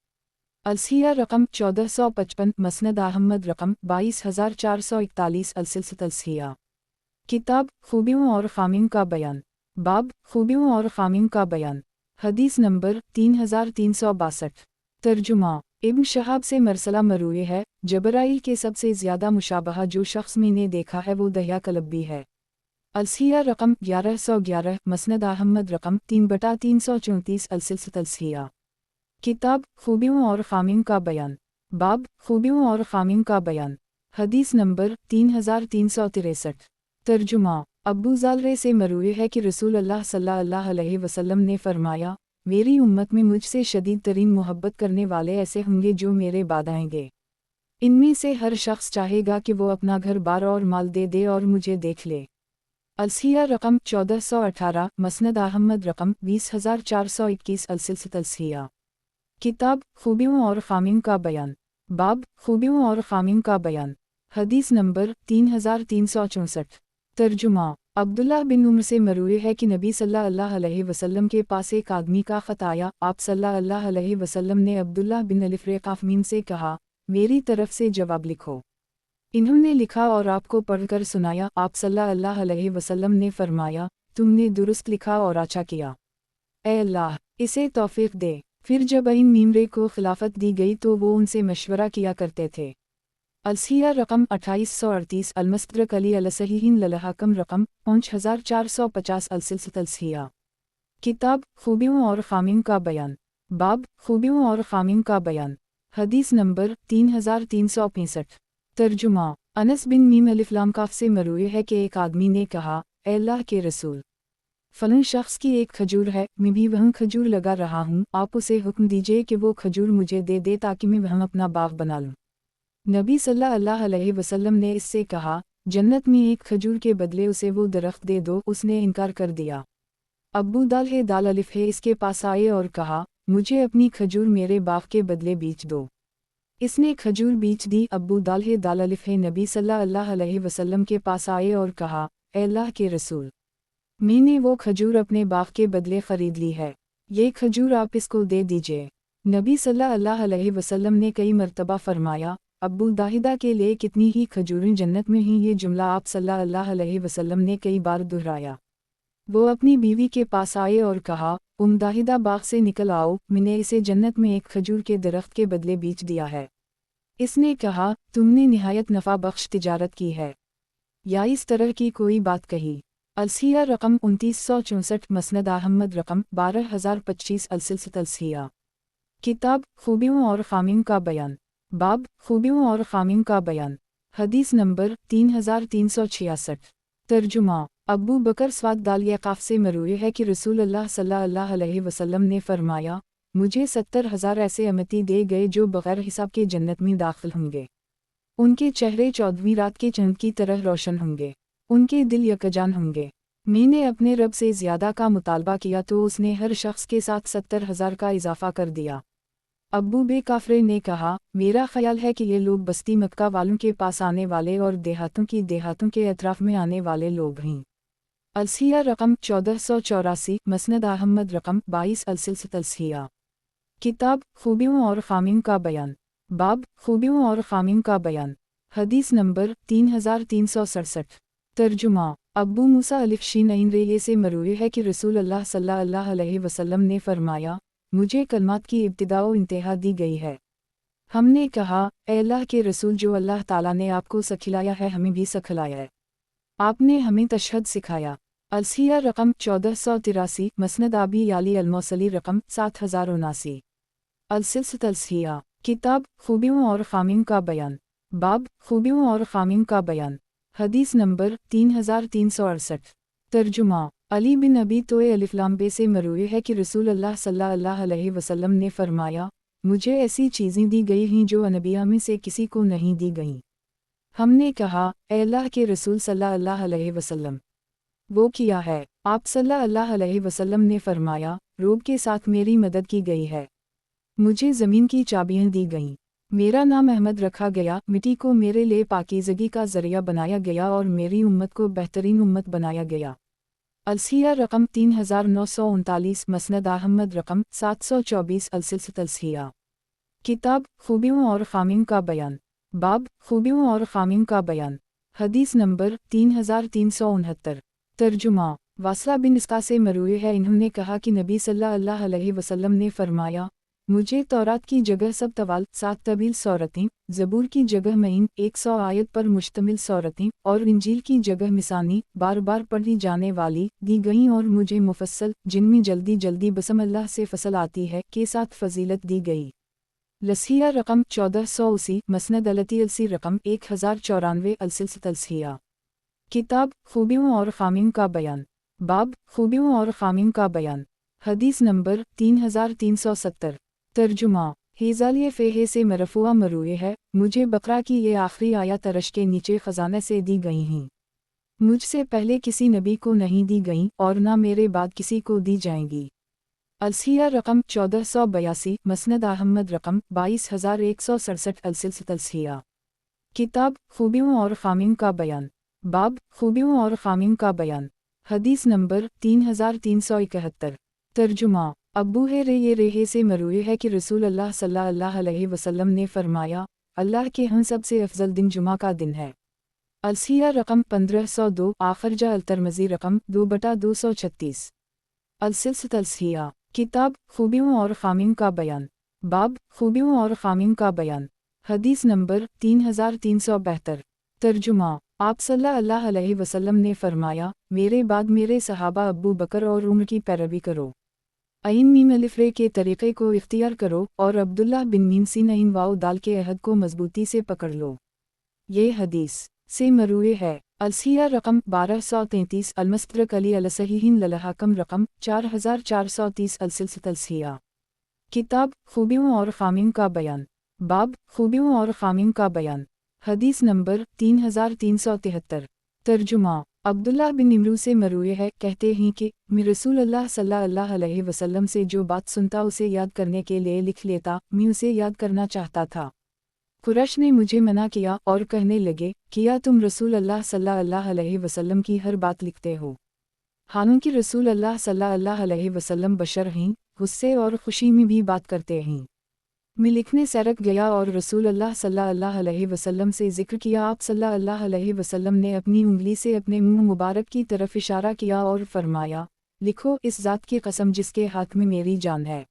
अलसिया रकम 1455, मसनद अहमद रकम 22441। अलसिलसिलत अलसिया। किताब खूबियों और खामियों का बयान, बाब खूबियों और खामियों का बयान। हदीस नंबर 3362। तर्जुमा। इब्न शहाब से मरसला मरूए है, जबराइल के सबसे ज़्यादा मुशाबहा जो शख्स मैंने देखा है वो दहिया कलब्बी है। अलसिया रकम 1111, मसनद अहमद रकम 3/334। अलसिलसिलत अलसिया। किताब खूबियों और खामियों का बयान, बाब खूबियों और खामियों का बयान। हदीस नंबर 3363। तर्जुमा। अब्बू ज़ालरे से मरूए है कि रसूल अल्लाह सल्लल्लाहु अलैहि वसल्लम ने फरमाया, मेरी उम्मत में मुझसे शदीद तरीन मोहब्बत करने वाले ऐसे होंगे जो मेरे बाद आएंगे। इनमें से हर शख्स चाहेगा कि वो अपना घर बार और माल दे दे और मुझे देख ले। अलसिया रकम 1418, मसनद अहमद रकम 20421। अलसिलसिलत अलसिया। किताब खूबियों और खामियों का बयान, बाब खूबियों और खामियों का बयान। हदीस नंबर 3364। तर्जुमा। अब्दुल्लाह बिन उम्र से मरूए है कि नबी सल्लल्लाहु अलैहि वसल्लम के पास एक आदमी का ख़त आया। आप सल्लल्लाहु अलैहि वसल्लम ने अब्दुल्लाह बिन अलिफ रे क़ाफ़ मीम से कहा, मेरी तरफ से जवाब लिखो। इन्होंने लिखा और आपको पढ़कर सुनाया। आप सल्लल्लाहु अलैहि वसल्लम ने फरमाया, तुमने दुरुस्त लिखा और अच्छा किया। ए अल्लाह, इसे तौफीक दे। फिर जब इन मीमरे को खिलाफत दी गई तो वो उनसे मशवरा किया करते थे। अलसिया रकम 2838 अलमस्तरक अली अलसहीन ललहकम रकम 5450 अलसिलसिया। किताब खूबियों और खामियों का बयान, बाब खूबियों और खामियों का बयान। हदीस नंबर 3365। तर्जुमा। अनस बिन मीम अलिफ्लाम काफ से मरूए है कि एक आदमी ने कहा, ए अल्लाह के रसूल, फलन शख्स की एक खजूर है, मैं भी वह खजूर लगा रहा हूँ, आप उसे हुक्म दीजिए कि वो खजूर मुझे दे ताकि मैं वह अपना बाग बना लूँ। नबी सल्लल्लाहु अलैहि वसल्लम ने इससे कहा, जन्नत में एक खजूर के बदले उसे वो दरख्त दे दो। उसने इनकार कर दिया। अब्बू दाल अलिफ है इसके पास आए और कहा, मुझे अपनी खजूर मेरे बाग के बदले बेच दो। इसने खजूर बेच दी। अब्बू दाल अलिफ है नबी सल्लल्लाहु अलैहि वसल्लम के पास आए और कहा, ए अल्लाह के रसूल, मैंने वो खजूर अपने बाग के बदले खरीद ली है, ये खजूर आप इसको दे दीजिए। नबी सल्लल्लाहु अलैहि वसल्लम ने कई मर्तबा फरमाया, अब्बू दाहिदा के लिए कितनी ही खजूरें जन्नत में ही। ये जुमला आप सल्लल्लाहु अलैहि वसल्लम ने कई बार दोहराया। वो अपनी बीवी के पास आए और कहा, दाहिदा बाग से निकल आओ, मैंने इसे जन्नत में एक खजूर के दरख्त के बदले बेच दिया है। इसने कहा, तुमने निहायत नफ़ा बख्श तिजारत की है, या इस तरह की कोई बात कही। अलसिया रकम 2964 मसनद अहमद रकम 12025 अलसिलसिया। किताब खूबियों और खामियों का बयान, बाब खूबियों और खामियों का बयान। हदीस नंबर 3366। तर्जुमा। अब्बू बकर स्वाद दाल यकाफ से मरूए है कि रसूल अल्लाह सल्लल्लाहु अलैहि वसल्लम ने फरमाया, मुझे 70,000 ऐसे अमती दे गए जो बगैर हिसाब के जन्नत में दाखिल होंगे। उनके चेहरे 14वीं रात के चंद की तरह रोशन होंगे, उनके दिल यकजान होंगे। मैंने अपने रब से ज़्यादा का मुतालबा किया तो उसने हर शख्स के साथ 70,000 का इजाफा कर दिया। अब्बू बे काफरे ने कहा, मेरा ख्याल है कि ये लोग बस्ती मक्का वालों के पास आने वाले और देहातों के अतराफ में आने वाले लोग हैं। अलसिया रकम 1484 मसनद अहमद रकम 22 अलसिलसिया। किताब खूबियों और खामियों का बयान, बाब खूबियों और खामियों का बयान। हदीस नंबर 3367। तर्जुमा। अब्बू मूसा अलिफ शीन रेये से मरूए है कि रसूल अल्लाह सल्लल्लाहु अलैहि वसल्लम ने फरमाया, मुझे कलमात की इब्तिदा व इंतहा दी गई है। हमने कहा, ए अल्लाह के रसूल, जो अल्लाह ताला ने आपको सिखलाया है हमें भी सिखलाया है। आपने हमें तशहद सिखाया। अलसिया रकम 1483 मसनद आबी याली अलमौसली रकम 7079। अलसिलसिया। किताब खूबियों और खामियों का बयान, बाब खूबियों और खामियों का बयान। हदीस नंबर 3368। तर्जुमा। अली बिन अबी तोए अलिफ्लाम्बे से मरूए है कि रसूल अल्लाह सल्लल्लाहु अलैहि वसल्लम ने फरमाया, मुझे ऐसी चीज़ें दी गई हैं जो अनबिया में से किसी को नहीं दी गईं। हमने कहा, ए अल्लाह के रसूल सल्लल्लाहु अलैहि वसल्लम, वो किया है। आप सल्लल्लाहु अलैहि वसल्लम ने फरमाया, रोब के साथ मेरी मदद की गई है, मुझे ज़मीन की चाबियाँ दी गईं, मेरा नाम अहमद रखा गया, मिट्टी को मेरे लिए पाकीज़गी का ज़रिया बनाया गया और मेरी उम्मत को बेहतरीन उम्मत बनाया गया। अलसिया रकम 3939 मसनद अहमद रकम 724 अलसिलसिया। किताब खूबियों और खामियों का बयान, बाब खूबियों और खामियों का बयान। हदीस नंबर 3369। तर्जुमा। वासला बिन इसका से मरूए है, इन्होंने कहा कि नबी सल्लल्लाहु अलैहि वसल्लम ने फरमाया, मुझे तौरात की जगह सब तवाल 7 तवील सौरतें, ज़बूर की जगह मईन 100 आयत पर मुश्तमिल सौरतें और इंजील की जगह मिसानी बार बार पढ़ी जाने वाली दी गईं और मुझे मुफस्सल, जिनमें जल्दी जल्दी बसम अल्लाह से फसल आती है, के साथ फजीलत दी गई। लसिया रकम 1480 मसनद अलती अलसी रकम 1094 अलसिलसिया। किताब खूबियों और खामियों का बयान, बाब खूबियों और खामियों का बयान। हदीस नंबर 3370। तर्जुमा। हेजालिय फ़ेहे से मरफुआ मरूए है, मुझे बकरा की ये आखिरी आयत अरश के नीचे ख़जाने से दी गई हैं, मुझसे पहले किसी नबी को नहीं दी गईं और ना मेरे बाद किसी को दी जाएंगी। अलसिया रकम 1482 मसनद अहमद रकम 22167 अलसिलसिया। किताब खूबियों और खामियों का बयान, बाब खूबियों और खामियों का बयान। हदीस नंबर 3371। तर्जुमा। अब्बू ये रेहे से मरूए है कि रसूल अल्लाह सल्लल्लाहु अलैहि वसल्लम ने फरमाया, अल्लाह के यहाँ सबसे अफजल दिन जुमा का दिन है। अलसिया रकम 1502 आखरजा अलतरमज़ी रकम 2/236। अलसिलसिया। किताब खूबियों और खामियों का बयान, बाब खूबियों और खामियों का बयान। हदीस नंबर 3372। तर्जुमा। आप सल्लल्लाहु अलैहि वसल्लम ने फरमाया, मेरे बाद मेरे सहाबा अबू बकर और उमर की पैरवी करो। अइन मीम अलिफ रे के तरीक़े को इख्तियार करो और अब्दुल्लाह बिन मीम सीन अइन वाओ दाल के अहद को मजबूती से पकड़ लो। ये हदीस से मरूए है। अलसिया रकम 1233, अलमस्तरक अली अलसहीहिन ललहकम रकम 4430, अलसिलसिया। किताब खूबियों और खामियों का बयान, बाब खूबियों और खामियों का बयान। हदीस नंबर 3373। तर्जुमा। अब्दुल्लाह बिन इमरू से मरूए है, कहते हैं कि मैं रसूल अल्लाह सल्लल्लाहु अलैहि वसल्लम से जो बात सुनता उसे याद करने के लिए लिख लेता, मैं उसे याद करना चाहता था। कुरैश ने मुझे मना किया और कहने लगे, किया तुम रसूल अल्लाह सल्लल्लाहु अलैहि वसल्लम की हर बात लिखते हो। हालांकि रसूल अल्लाह सल्लल्लाहु अलैहि वसल्लम बशर हैं, गुस्से और खुशी में भी बात करते हैं। मैं लिखने सरक गया और रसूल अल्लाह सल्लल्लाहु अलैहि वसल्लम से जिक्र किया। आप सल्लल्लाहु अलैहि वसल्लम ने अपनी उंगली से अपने मुंह मुबारक की तरफ इशारा किया और फरमाया, लिखो इस ज़ात की कसम जिसके हाथ में मेरी जान है,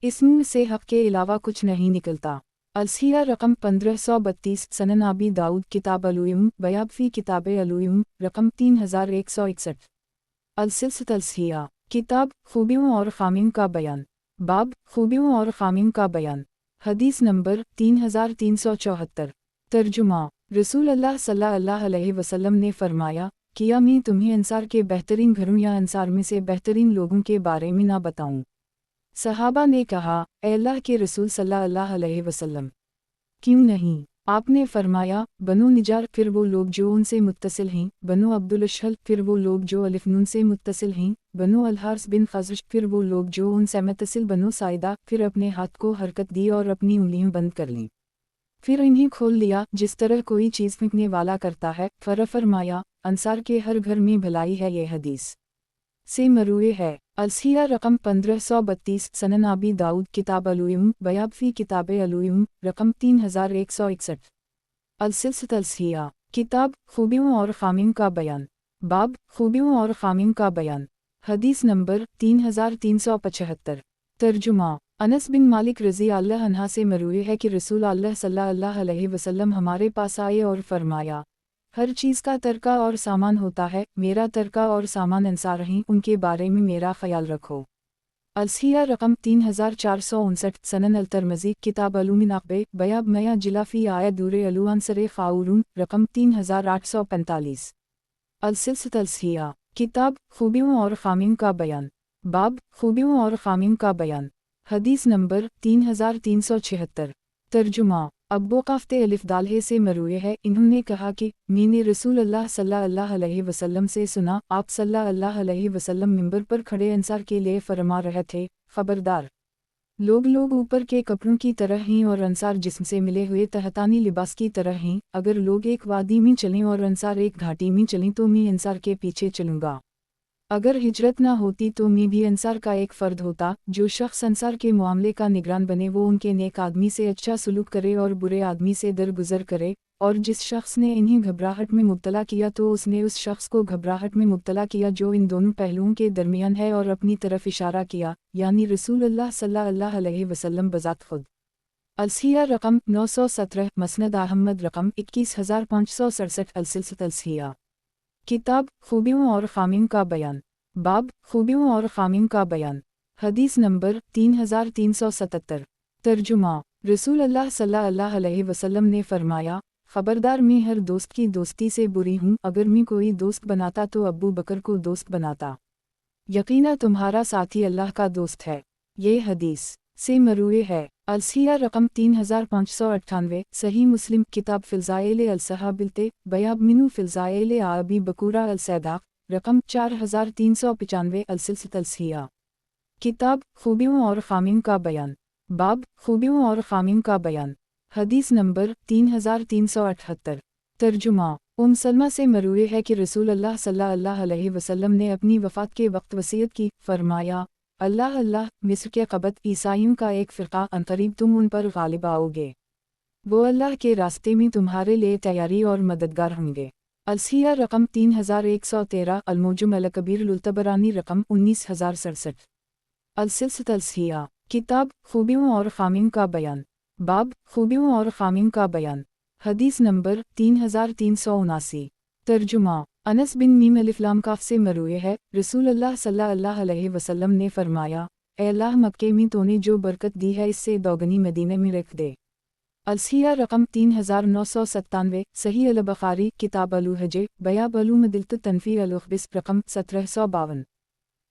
इस मुंह से हक़ के अलावा कुछ नहीं निकलता। अलसिया रकम 1532, सनन आबी दाऊद किताब अलुयम बयाब फ़ी किताब अलुयम रकम 3161। अलसिलसिया। किताब खूबियों और खामियों का बयान, बाब खूबियों और खामियों का बयान। हदीस नंबर 3374। तर्जुमा। रसूल अल्लाह सल्लल्लाहु अलैहि वसल्लम ने फरमाया, किया मैं तुम्हें अंसार के बेहतरीन घरों या अंसार में से बेहतरीन लोगों के बारे में ना बताऊं। सहाबा ने कहा, ए अल्लाह के रसूल सल्लल्लाहु अलैहि वसल्लम, क्यों नहीं? आपने फरमाया, बनु निजार फिर वो लोग जो उनसे मुत्तसिल हैं, बनु अब्दुल अशहल फिर वो लोग जो अलिफ नून से मुत्तसिल हैं, बनु अलहार्स बिन खज़रज फिर वो लोग जो उनसे मुत्तसिल, बनु साइदा फिर अपने हाथ को हरकत दी और अपनी उंगलियां बंद कर लीं, फिर इन्हें खोल लिया जिस तरह कोई चीज़ फेंकने वाला करता है। फरमाया, अंसार के हर घर में भलाई है। ये हदीस से मरूए है। अलसिया रकम 1532, सनन आबी दाऊद किताब अलुयम बयाब फ़ी किताब अलुयम रकम 3161। अलसिलसिया। किताब खूबियों और खामियों का बयान, बाब खूबियों और खामियों का बयान। हदीस नंबर 3375। तर्जुमा। अनस बिन मालिक रज़ी अल्लाह अन्हा से मरूए है कि रसूल अल्लाह सल्लल्लाहु अलैहि वसल्लम हमारे पास आए और फरमाया, हर चीज़ का तरका और सामान होता है, मेरा तरका और सामान अंसार हैं, उनके बारे में मेरा ख्याल रखो। अलसिया रकम 3459, सनन अल-तिरमिज़ी किताब अलुमिन अक़बे बयाब मया जिलाफ़ी आयत दूरे अलु अंसरे ख़ाउरून रकम 3845। अलसिलसिया। किताब खूबियों और खामियों का बयान, बाब खूबियों और खामियों का बयान। हदीस नंबर 3376। तर्जुमा। अब्बू काफ़ते अलिफ दाल्हे से मरूए है, इन्होंने कहा कि मैंने रसूल अल्लाह सल्लल्लाहु अलैहि वसल्लम से सुना, आप सल्लल्लाहु अलैहि वसल्लम मिंबर पर खड़े अंसार के लिए फरमा रहे थे, खबरदार, लोग ऊपर के कपड़ों की तरह हैं और अंसार जिस्म से मिले हुए तहतानी लिबास की तरह हैं। अगर लोग एक वादी में चलें और अंसार एक घाटी में चलें तो मैं अंसार के पीछे चलूँगा। अगर हिजरत ना होती तो मैं भी अंसार का एक फ़र्द होता। जो शख्स अंसार के मामले का निगरान बने वो उनके नेक आदमी से अच्छा सलूक करे और बुरे आदमी से दरगुजर करे, और जिस शख्स ने इन्हें घबराहट में मुब्तला किया तो उसने उस शख्स को घबराहट में मुब्तला किया जो इन दोनों पहलुओं के दरमियान है, और अपनी तरफ इशारा किया, यानी रसूल अल्लाह सल्लल्लाहु अलैहि वसल्लम बज़ात खुद। अलसिया रकम 917, मसनद अहमद रकम 21567। अलसिलसिया। किताब खूबियों और खामियों का बयान, बाब खूबियों और खामियों का बयान। हदीस नंबर 3377। तर्जुमा। रसूल अल्लाह सल्लल्लाहु अलैहि वसल्लम ने फरमाया, खबरदार मैं हर दोस्त की दोस्ती से बुरी हूँ। अगर मैं कोई दोस्त बनाता तो अब्बू बकर को दोस्त बनाता, यकीना तुम्हारा साथी अल्लाह का दोस्त है। ये हदीस से मरूए है। अलसिया रकम 3598, सही मुस्लिम किताब फ़िज़ाइल अल-सहाबिलते बयाब मिनु फ़िज़ाइल आबी बकूरा अल-सैदाक़ रकम 4395। अलसिलसिया। किताब खूबियों और खामियों का बयान, बाब खूबियों और खामियों का बयान। हदीस नंबर 3378। तर्जुमा। सलमा से मरूए है कि रसूल अल्लाह सल्लल्लाहु अलैहि वसल्लम ने अपनी वफ़ात के वक्त वसीयत की, फरमाया, अल्लाह अल्लाह, मिस्र के क़बत ईसाइयों का एक फ़िरक़ा अनक़रीब तुम उन पर गालिब आओगे, वो अल्लाह के रास्ते में तुम्हारे लिए तैयारी और मददगार होंगे। अलसिया रकम 3113, अलमुजम अल-कबीर लुल्तबरानी रकम 19067। अलसिलसिला अलसिया, किताब खूबियों और खामियों का बयान, बाब खूबियों और खामियों का बयान। हदीस नंबर 3379। तर्जुमा। अनस बिन मीम अलिफ लाम काफ से मरूए है, रसूल अल्लाह सल्लल्लाहु अलैहि वसल्लम ने फरमाया, ए अल्लाह मक्के में तूने जो बरकत दी है इससे दोगुनी मदीने में रख दे। अलसिया रकम 3997। सही अल बुखारी किताब अलू हजे बयाब अलू मदिलत तनफी अलुखबिस रकम 1752।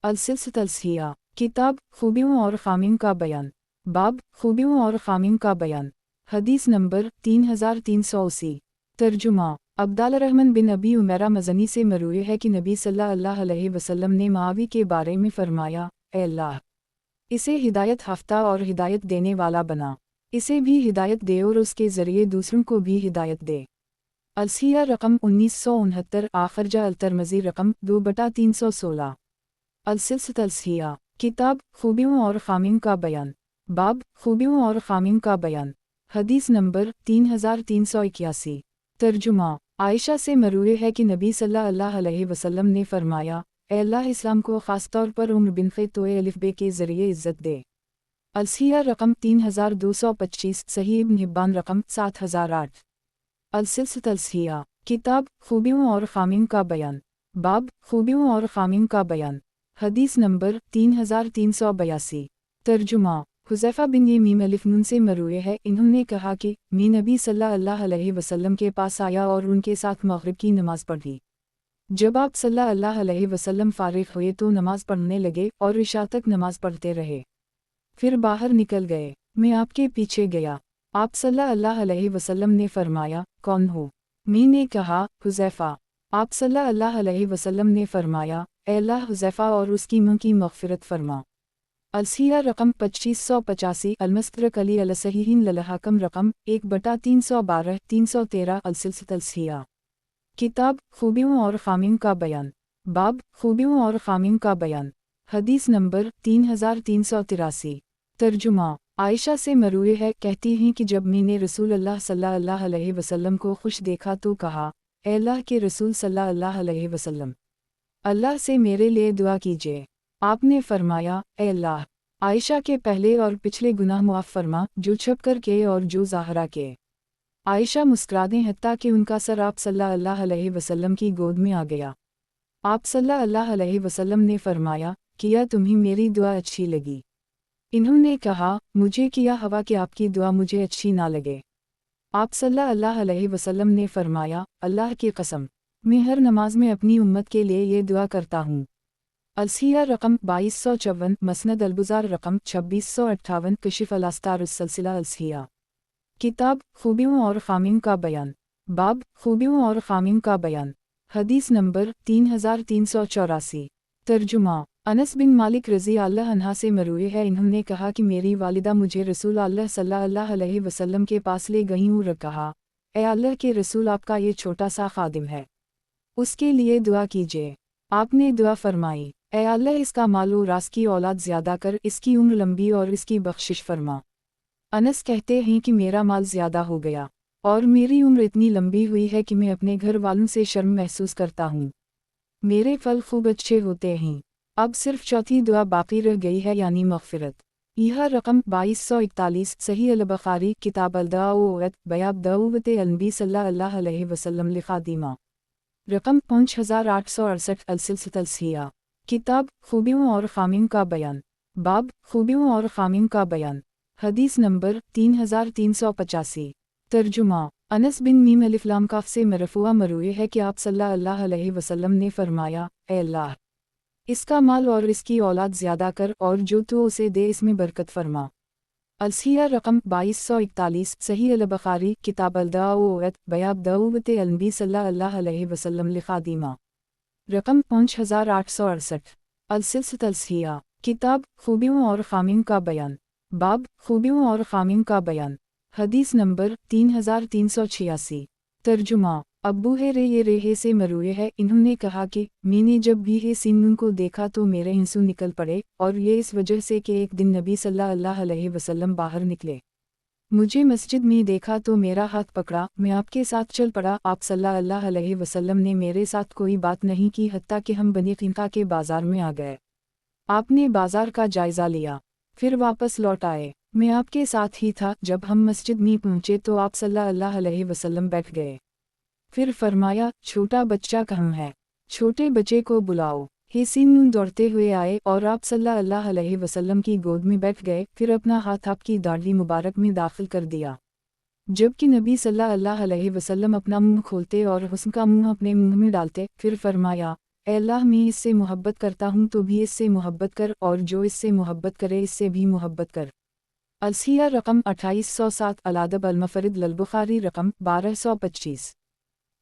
अलसिलसिला अलसिया, किताब खूबियों और खामियों का बयान, बाब खूबियों और खामियों का बयान। हदीस नंबर 3380। तर्जुमा। अब्दाल रहमान बिन अबी उमैरा मज़नी से मरूए है कि नबी सल्लल्लाहु अलैहि वसल्लम ने मुआवी के बारे में फरमाया, ए अल्लाह, इसे हिदायत याफ्ता और हिदायत देने वाला बना, इसे भी हिदायत दे और उसके ज़रिए दूसरों को भी हिदायत दे। अलसिया रकम 1969। आखरजा अल-तिरमिज़ी रकम 2/316। अलसिलसिला अलसिया, किताब खूबियों और खामियों का बयान, बाब खूबियों और खामियों का बयान। हदीस नंबर 3381। तर्जुमा। आयशा से मरूए है कि नबी सल्लल्लाहु अलैहि वसल्लम ने फरमाया, ए अल्लाह इस्लाम को ख़ास तौर पर उम्र बिन ख़ितोए अलिफ बे के ज़रिए इज़्ज़त दे। अलसिया रकम 3225। सही इब्न हिब्बान रकम 7008। अलसिलसिला अलसिया, किताब खूबियों और खामियों का बयान, बाब खूबियों और खामियों का बयान। हदीस नंबर 3382। तर्जुमा। हुज़ैफ़ा बिन यमीम अलिफ नून से मरूए है, इन्होंने कहा कि मैं नबी सल्लल्लाहु अलैहि वसल्लम के पास आया और उनके साथ मग़रिब की नमाज़ पढ़ी। जब आप सल्लल्लाहु अलैहि वसल्लम फ़ारिग़ हुए तो नमाज़ पढ़ने लगे और इशा तक नमाज़ पढ़ते रहे। फिर बाहर निकल गए, मैं आपके पीछे गया। आप सल्लल्लाहु अलैहि वसल्लम ने फरमाया, कौन हो? मैंने कहा, हुज़ैफ़ा। आप सल्लल्लाहु अलैहि वसल्लम ने फरमाया, ए अल्लाह हुज़ैफ़ा और उसकी मां की मग़फ़िरत फरमा। अलसिया रकम 2585। अलमस्तरक अली अलसहीहीन ललहकम रकम 1/312 313। अलसिलसिला अलसिया, किताब खूबियों और खामियों का बयान, बाब खूबियों और खामियों का बयान। हदीस नंबर 3383। तर्जुमा। आयशा से मरूए है, कहती हैं कि जब मैंने रसूल अल्लाह सल्लल्लाहु अलैहि वसल्लम को खुश देखा तो कहा, ए अल्लाह के रसूल सल्लल्लाहु अलैहि वसल्लम, अल्लाह से मेरे लिए दुआ कीजिए। आपने फरमाया, ए अल्लाह, आयशा के पहले और पिछले गुनाह मुआफ़ फरमा, जो छुप कर के और जो ज़ाहरा के। आयशा मुस्कुरा दें हत्ता कि उनका सर आप सल्लल्लाहु अलैहि वसल्लम की गोद में आ गया। आप सल्लल्लाहु अलैहि वसल्लम ने फरमाया, किया तुम्हें मेरी दुआ अच्छी लगी? इन्होंने कहा, मुझे किया हवा कि आपकी दुआ मुझे अच्छी ना लगे। आप सल्लल्लाहु अलैहि वसल्लम ने फरमाया, अल्लाह की कसम, मैं हर नमाज में अपनी उम्मत के लिए ये दुआ करता हूँ। अलसिया रकम 2254। मसनद अलबुज़ार रकम 2658। कशिफ़ अल-अस्तार सिलसिला अलसिया, किताब खूबियों और खामियों का बयान, बाब खूबियों और खामियों का बयान। हदीस नंबर 3384। तर्जुमा। अनस बिन मालिक रज़ी अल्लाह अन्हा से मरूए है, इन्होंने कहा कि मेरी वालिदा मुझे रसूल अल्लाह सल्लल्लाहु अलैहि वसल्लम के पास ले गईं और कहा, ए अल्लाह के रसूल, आपका ये छोटा सा खादिम है, उसके लिए दुआ कीजिए। आपने दुआ फरमाई, ए अल्लाह इसका माल और रास की औलाद ज़्यादा कर, इसकी उम्र लंबी और इसकी बख्शिश फरमा। अनस कहते हैं कि मेरा माल ज़्यादा हो गया और मेरी उम्र इतनी लंबी हुई है कि मैं अपने घर वालों से शर्म महसूस करता हूँ। मेरे फल खूब अच्छे होते हैं। अब सिर्फ चौथी दुआ बाकी रह गई है, यानी मग़फ़िरत। यह रकम 2241। सही अल बुखारी किताब अल-दाऊवत बयाब दाऊवत अल-नबी सल्लल्लाहु अलैहि वसल्लम लिखादिमा रकम 5868। अलसिलसिला अलसिया, किताब खूबियों और खामियों का बयान, बाब खूबियों और खामियों का बयान। हदीस नंबर 3385। तर्जुमा। अनस बिन मीम अलिफ लाम काफ से मरफ़ूआ मरूए है कि आप सल्लल्लाहु अलैहि वसल्लम ने फरमाया, ए अल्लाह, इसका माल और इसकी औलाद ज़्यादा कर और जो तू उसे दे इसमें बरकत फरमा। अलसिया रकम 2241। सही अल बुखारी किताब अल-दाऊवत बयाब दाऊवत अल-नबी सल्लल्लाहु अलैहि वसल्लम लिखादिमा रकम 5868। अलसिलसिला अलसिया, किताब खूबियों और खामियों का बयान, बाब खूबियों और खामियों का बयान। हदीस नंबर 3386। तर्जुमा। अब्बू ये रेहे से मरूए है, इन्होंने कहा कि मैंने जब भी हे सिन्नुन को देखा तो मेरे हिंसू निकल पड़े, और ये इस वजह से कि एक दिन नबी सल्लल्लाहु अलैहि वसल्लम बाहर निकले। मुझे मस्जिद में देखा तो मेरा हाथ पकड़ा, मैं आपके साथ चल पड़ा। आप सल्लल्लाहु अलैहि वसल्लम ने मेरे साथ कोई बात नहीं की हत्ता कि हम बनी क़िनक़ा के बाज़ार में आ गए। آپ نے بازار کا جائزہ لیا، پھر واپس لوٹ آئے۔ میں آپ کے ساتھ ہی تھا، جب ہم مسجد میں پہنچے تو آپ صلی اللہ علیہ وسلم بیٹھ گئے۔ پھر فرمایا، چھوٹا بچہ کہاں ہے؟ چھوٹے بچے کو بلاؤ۔ حسین دوڑتے ہوئے آئے اور آپ صلی اللہ علیہ وسلم کی گود میں بیٹھ گئے، پھر اپنا ہاتھ آپ کی داڑھی مبارک میں داخل کر دیا۔ جبکہ نبی صلی اللہ علیہ وسلم اپنا منہ کھولتے اور حسن کا منہ اپنے منہ میں ڈالتے، پھر فرمایا، اے اللہ، میں اس سے محبت کرتا ہوں تو بھی اس سے محبت کر، اور جو اس سے محبت کرے اس سے بھی محبت کر۔ السیہ رقم 2807، الادب المفرد للبخاری رقم 1225۔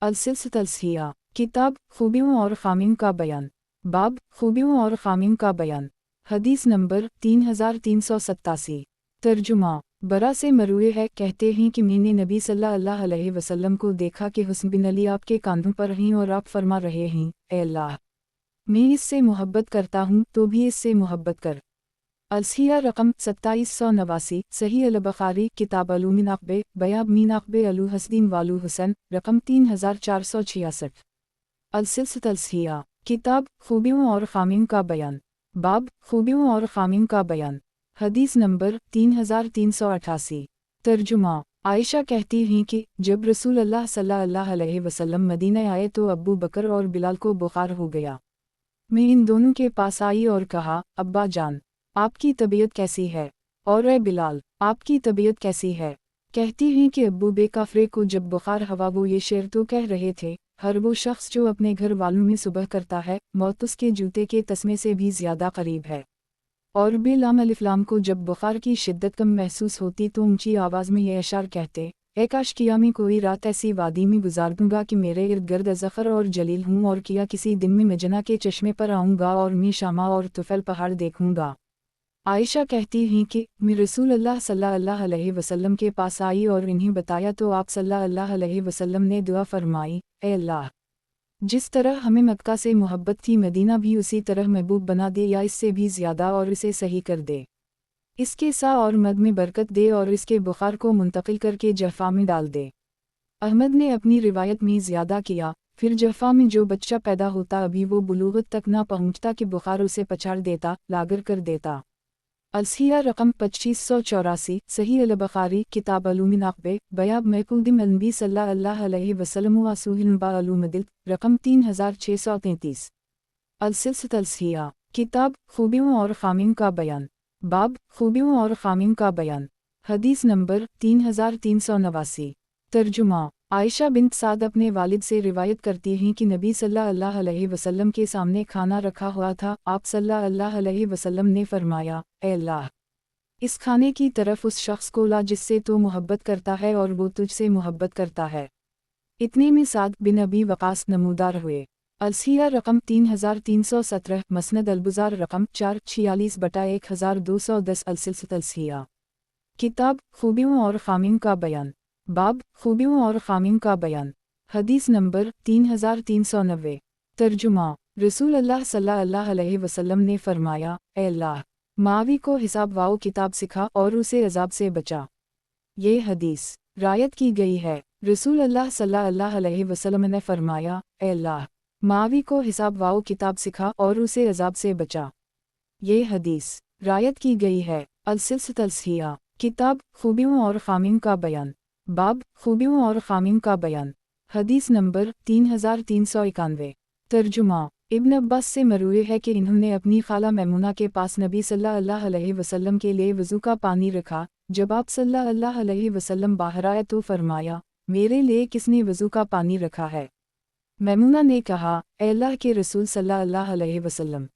السلسلۃ الصحیحہ، کتاب خوبیوں اور خامیوں کا بیان، باب خوبیوں اور خامیوں کا بیان، حدیث نمبر 3387۔ ترجمہ۔ برا سے مروی ہے، کہتے ہیں کہ میں نے نبی صلی اللہ علیہ وسلم کو دیکھا کہ حسن بن علی آپ کے کاندھوں پر ہیں اور آپ فرما رہے ہیں، اے اللہ، میں اس سے محبت کرتا ہوں تو بھی اس سے محبت کر۔ الصحیحہ رقم 2789، صحیح البخاری کتاب علوم نقبے بیاب مین نقبے الو حسدین والو حسن رقم 3466۔ السلسلۃ الصحیحہ، کتاب خوبیوں اور خامیوں کا بیان، باب خوبیوں اور خامیوں کا بیان، حدیث نمبر 3388۔ ترجمہ۔ عائشہ کہتی ہیں کہ جب رسول اللہ صلی اللہ علیہ وسلم مدینہ آئے تو ابو بکر اور بلال کو بخار ہو گیا۔ میں ان دونوں کے پاس آئی اور کہا، ابا جان، آپ کی طبیعت کیسی ہے؟ اور اے بلال، آپ کی طبیعت کیسی ہے؟ کہتی ہیں کہ ابو بے کافرے کو جب بخار ہوا وہ یہ شعر تو کہہ رہے تھے، ہر وہ شخص جو اپنے گھر والوں میں صبح کرتا ہے، موت اس کے جوتے کے تسمے سے بھی زیادہ قریب ہے۔ اور بے لام الف لام کو جب بخار کی شدت کم محسوس ہوتی تو اونچی آواز میں یہ اشعار کہتے، اے کاش کیا میں کوئی رات ایسی وادی میں گزار دوں گا کہ میرے ارد گرد ذخر اور جلیل ہوں، اور کیا کسی دن میں مجنہ کے چشمے پر آؤں گا اور میں شامہ اور طفیل پہاڑ دیکھوں گا۔ عائشہ کہتی ہیں کہ میں رسول اللہ صلی اللہ علیہ وسلم کے پاس آئی اور انہیں بتایا تو آپ صلی اللہ علیہ وسلم نے دعا فرمائی، اے اللہ، جس طرح ہمیں مکہ سے محبت تھی مدینہ بھی اسی طرح محبوب بنا دے یا اس سے بھی زیادہ، اور اسے صحیح کر دے، اس کے سا اور مد میں برکت دے اور اس کے بخار کو منتقل کر کے جحفہ میں ڈال دے۔ احمد نے اپنی روایت میں زیادہ کیا، پھر جحفہ میں جو بچہ پیدا ہوتا ابھی وہ بلوغت تک نہ پہنچتا کہ بخار اسے پچھاڑ دیتا، لاگر کر دیتا۔ الصحیحہ رقم 2584، صحیح البخاری کتاب علوم نقبے بیاب میقودم النبی صلی اللہ علیہ وسلم واسوہ النبا علوم دل رقم 3633۔ السلسلۃ الصحیحہ، کتاب خوبیوں اور خامیوں کا بیان، باب خوبیوں اور خامیوں کا بیان، حدیث نمبر 3389۔ ترجمہ۔ عائشہ بنت سعد اپنے والد سے روایت کرتی ہیں کہ نبی صلی اللہ علیہ وسلم کے سامنے کھانا رکھا ہوا تھا، آپ صلی اللہ علیہ وسلم نے فرمایا، اے اللہ، اس کھانے کی طرف اس شخص کو لا جس سے تو محبت کرتا ہے اور وہ تجھ سے محبت کرتا ہے۔ اتنے میں سعد بن ابی وقاص نمودار ہوئے۔ الصحیحہ رقم 3317، مسند البزار رقم 446/1210۔ السلسلۃ الصحیحہ، کتاب خوبیوں اور خامیوں کا بیان، باب خوبیوں اور خامیوں کا بیان، حدیث نمبر 3390۔ ترجمہ۔ رسول اللہ صلی اللہ علیہ وسلم نے فرمایا، اے اللہ، معاوی کو حساب واؤ کتاب سکھا اور اسے عذاب سے بچا۔ یہ حدیث روایت کی گئی ہے۔ رسول اللہ صلی اللہ علیہ وسلم نے فرمایا، اے اللہ، معاوی کو حساب واؤ کتاب سکھا اور اسے عذاب سے بچا۔ یہ حدیث روایت کی گئی ہے۔ السلسلۃ الصحیحہ، کتاب خوبیوں اور خامیوں کا بیان، باب خوبیوں اور خامیوں کا بیان، حدیث نمبر 3391۔ ترجمہ۔ ابن عباس سے مروی ہے کہ انہوں نے اپنی خالہ میمونہ کے پاس نبی صلی اللہ علیہ وسلم کے لیے وضو کا پانی رکھا، جب آپ صلی اللہ علیہ وسلم باہر آئے تو فرمایا، میرے لیے کس نے وضو کا پانی رکھا ہے؟ میمونہ نے کہا، اے اللہ کے رسول صلی اللہ علیہ وسلم،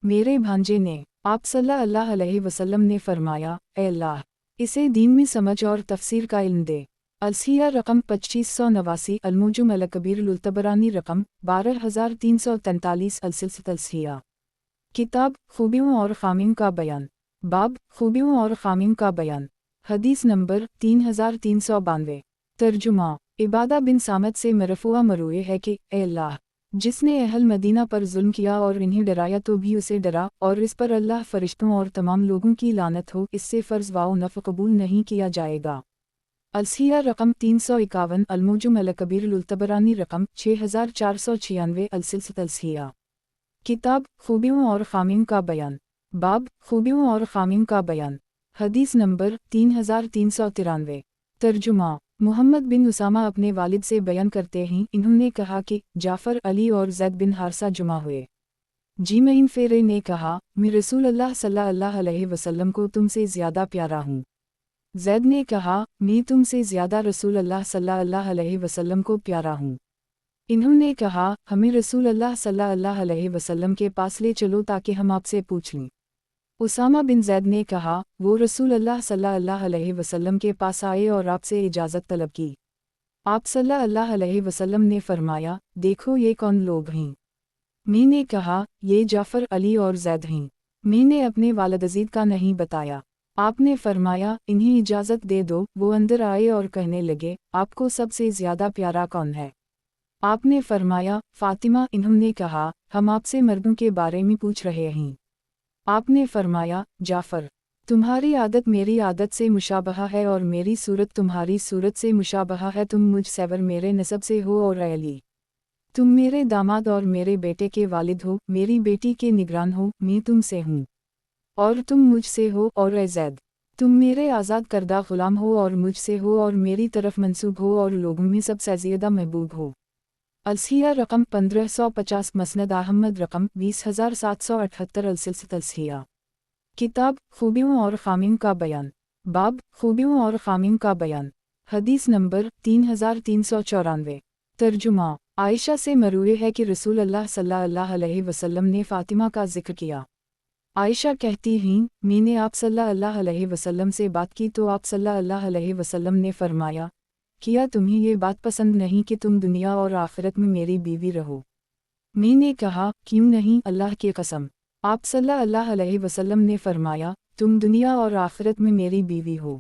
میرے بھانجے نے۔ آپ صلی اللہ علیہ وسلم نے فرمایا، اے اللہ، اسے دین میں سمجھ اور تفسیر کا علم دے۔ الصحیحہ رقم 2589، المعجم الکبیر للطبرانی رقم 12343۔ السلسلۃ الصحیحہ، کتاب خوبیوں اور خامیوں کا بیان، باب خوبیوں اور خامیوں کا بیان، حدیث نمبر 3392۔ ترجمہ۔ عبادہ بن صامت سے مرفوع مروی ہے کہ، اے اللہ، جس نے اہل مدینہ پر ظلم کیا اور انہیں ڈرایا تو بھی اسے ڈرا، اور اس پر اللہ، فرشتوں اور تمام لوگوں کی لعنت ہو، اس سے فرض و نفل قبول نہیں کیا جائے گا۔ الصحیحہ رقم 351، المعجم الکبیر للطبرانی رقم 6496۔ السلسلۃ الصحیحہ، किताब खूबियों और खामियों का बयान, बाब खूबियों और खामियों का बयान। हदीस नंबर 3393। तर्जुमा। मुहम्मद बिन उसामा अपने वालिद से बयान करते हैं, इन्होंने कहा कि जाफ़र, अली और ज़ैद बिन हारसा जुमा हुए। जीमईन फेरे ने कहा, मैं रसूल अल्लाह सल्लल्लाहु अलैहि वसल्लम को तुमसे ज़्यादा प्यारा हूँ। ज़ैद ने कहा, मैं तुमसे ज़्यादा रसूल अल्लाह सल्लल्लाहु अलैहि वसल्लम को प्यारा हूँ। इन्होंने कहा, हमें रसूल अल्लाह सल्लल्लाहु अलैहि वसल्लम के पास ले चलो ताकि हम आपसे पूछ लें। उसामा बिन ज़ैद ने कहा, वो रसूल अल्लाह सल्लल्लाहु अलैहि वसल्लम के पास आए और आपसे इजाज़त तलब की। आप सल्लल्लाहु अलैहि वसल्लम ने फरमाया, देखो ये कौन लोग हैं। मैंने कहा, ये जाफ़र, अली और ज़ैद हैं। मैंने अपने वालिद का नहीं बताया। आपने फरमाया, इन्हें इजाज़त दे दो। वो अंदर आए और कहने लगे, आपको सबसे ज़्यादा प्यारा कौन है? आपने फरमाया, फ़ातिमा। इन्होंने कहा, हम आपसे मर्दों के बारे में पूछ रहे हैं। आपने फरमाया, जाफ़र, तुम्हारी आदत मेरी आदत से मुशाबहा है और मेरी सूरत तुम्हारी सूरत से मुशाबहा है। तुम मुझ सवर मेरे नसब से हो और अली, तुम मेरे दामाद और मेरे बेटे के वालिद हो, मेरी बेटी के निगरान हो। मैं तुमसे हूँ और तुम मुझसे हो, और ए ज़ैद, तुम मेरे आज़ाद करदा ग़ुलाम हो और मुझसे हो और मेरी तरफ मंसूब हो और लोगों में सबसे ज़्यादा महबूब हो। अलसिया रकम 1550, मसनद अहमद रकम 20778। अलसिया। किताब खूबियों और खामियों का बयान, बाब खूबियों और खामियों का बयान। हदीस नंबर 3394। तर्जुमा। आयशा से मरूए है कि रसूल अल्लाह सल्लल्लाहु अलैहि वसल्लम ने फ़ातिमा का जिक्र किया। आयशा कहती हैं, मैंने आप सल्लल्लाहु अलैहि वसल्लम से बात की तो आप सल्लल्लाहु अलैहि वसल्लम ने फरमाया, किया तुम्हें ये बात पसंद नहीं कि तुम दुनिया और आखिरत में मेरी बीवी रहो? मैंने कहा, क्यों नहीं, अल्लाह की कसम। आप सल्लल्लाहु अलैहि वसल्लम ने फरमाया, तुम दुनिया और आखिरत में मेरी बीवी हो।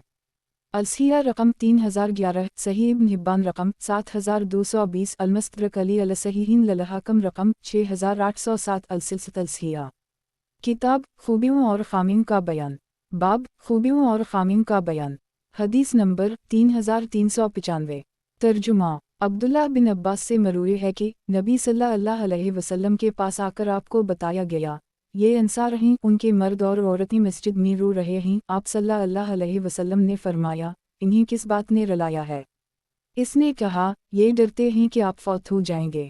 अलसिया रकम 3011, सही इब्न हिब्बान रकम 7220, अलमस्तदरक अली अलसहीहीन ललहकम रकम 6807। अलसिया। किताब खूबियों और खामियों का बयान, बाब खूबियों और खामियों का बयान। हदीस नंबर 3395। तर्जुमा। अब्दुल्लाह बिन अब्बास से मरूए है कि नबी सल्लल्लाहु अलैहि वसल्लम के पास आकर आपको बताया गया, ये अंसार हैं, उनके मर्द और औरतें मस्जिद में रो रहे हैं। आप सल्लल्लाहु अलैहि वसल्लम ने फरमाया, इन्हें किस बात ने रुलाया है? इसने कहा, ये डरते हैं कि आप फौत हो जाएंगे।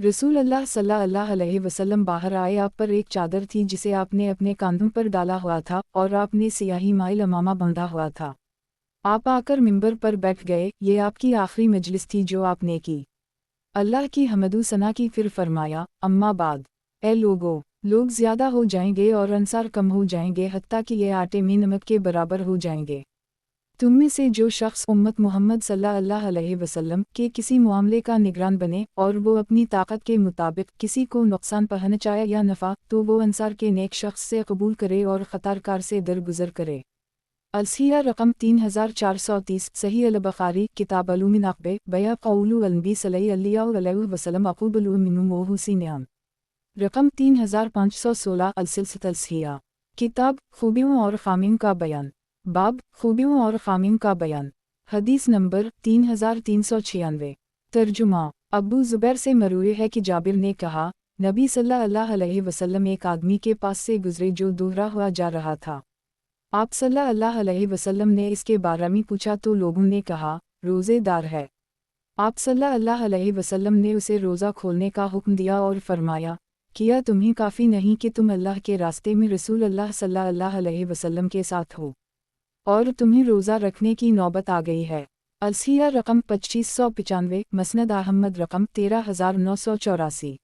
रसूल अल्लाह सल्लल्लाहु अलैहि वसल्लम बाहर आए। आप पर एक चादर थी जिसे आपने अपने कांधों पर डाला हुआ था और आपने सियाही माइल अमामा बांधा हुआ था। आप आकर मिंबर पर बैठ गए। ये आपकी आखिरी मजलिस थी जो आपने की। अल्लाह की हमदु सना की। फिर फरमाया, अम्मा बाद, ए लोगो, लोग ज़्यादा हो जाएंगे और अंसार कम हो जाएंगे, हत्ता कि ये आटे में नमक के बराबर हो जाएंगे। तुम में से जो शख्स उम्मत मोहम्मद सल्लल्लाहु अलैहि वसल्लम के किसी मामले का निगरान बने और वो अपनी ताकत के मुताबिक किसी को नुकसान पहुंचाए या नफ़ा, तो वो अंसार के नेक शख्स से कबूल करे और ख़तारकार से दरगुजर करे। अलसिया रकम 3430, सही अल-बुखारी, किताब अलूमिन अक़बे, बया क़ौलु अलनबी सल्लल्लाहु अलैहि वसल्लम अक़बलु मिन्हु मोहुसिन्याम रकम 3516। अलसिया। किताब खूबियों और खामियों का बयान, बाब खूबियों और खामियों का बयान। हदीस नंबर 3396। तर्जुमा। अबू ज़ुबैर से मरूए है कि जाबिर ने कहा, नबी सल्लल्लाहु अलैहि वसल्लम एक आदमी के पास से गुजरे जो दोहरा हुआ जा रहा था। आप सल्लल्लाहु अलैहि वसल्लम ने इसके बारे में पूछा तो लोगों ने कहा, रोज़ेदार है। आप सल्लल्लाहु अलैहि वसल्लम ने उसे रोज़ा खोलने का हुक्म दिया और फरमाया, किया तुम्हें काफ़ी नहीं कि तुम अल्लाह के रास्ते में रसूल अल्लाह सल्लल्लाहु अलैहि वसल्लम के साथ हो और तुम्हें रोज़ा रखने की नौबत आ गई है। अलसिया रकम 2595, मसनद अहमद रकम 13984।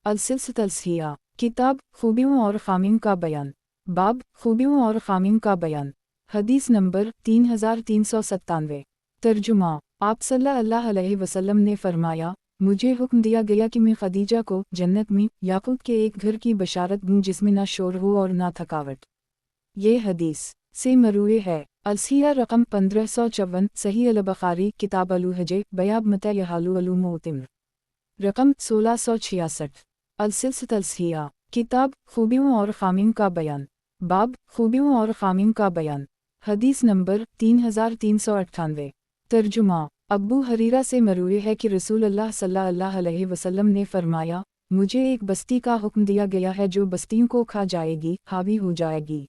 अलसिया। किताब खूबियों और खामियों का बयान, बाब खूबियों और खामियों का बयान। हदीस नंबर 3397। तर्जुमा। आप सल्लल्लाहु अलैहि वसल्लम ने फरमाया, मुझे हुक्म दिया गया कि मैं खदीजा को जन्नत में याकूत के एक घर की बशारत दूँ जिसमें ना शोर हो और ना थकावट। ये हदीस से मरूए है। अलसिया रकम 1554, सही अल-बुखारी, किताब अलूहजे, बयाब मत यहालु अलूमोतिम रकम 1666। अलसिया। किताब खूबियों और खामियों का बयान, बाब खूबियों और खामियों का बयान। हदीस नंबर 3398। तर्जुमा। अब्बू हरीरा से मरूए है कि रसूल अल्लाह सल्लल्लाहु अलैहि वसल्लम ने फरमाया, मुझे एक बस्ती का हुक्म दिया गया है जो बस्तियों को खा जाएगी, हावी हो जाएगी।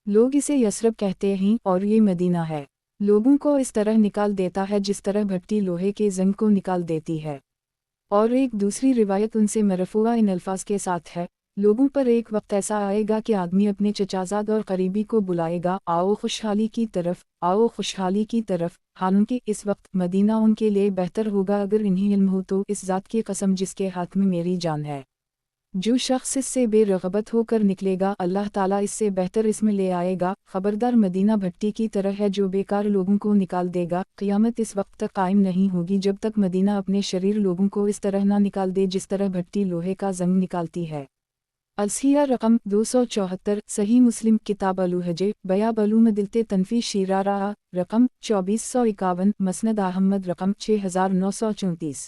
लोग इसे यसरब कहते हैं और ये मदीना है। लोगों को इस तरह निकाल देता है जिस तरह भट्टी लोहे के जंग को निकाल देती है। और एक दूसरी रिवायत उनसे मरफूआ इन अल्फाज के साथ है, लोगों पर एक वक्त ऐसा आएगा कि आदमी अपने चचाजाद और करीबी को बुलाएगा, आओ खुशहाली की तरफ, आओ खुशहाली की तरफ। हालांकि इस वक्त मदीना उनके लिए बेहतर होगा अगर इन्हें इल्म हो तो इस ज़ात की कसम जिसके हाथ में मेरी जान है। जो शख्स इससे बेरग़बत होकर निकलेगा अल्लाह ताला इससे बेहतर इसमें ले आएगा। खबरदार मदीना भट्टी की तरह है जो बेकार लोगों को निकाल देगा। क़यामत इस वक्त तक कायम नहीं होगी जब तक मदीना अपने शरीर लोगों को इस तरह ना निकाल दे जिस तरह भट्टी लोहे का जंग निकालती है। अलसिया रकम 274 सही मुस्लिम किताब अलुहजे बयाब अलूमदिलते तनफी शीरारा रकम 2451 मसनद अहमद रकम 6934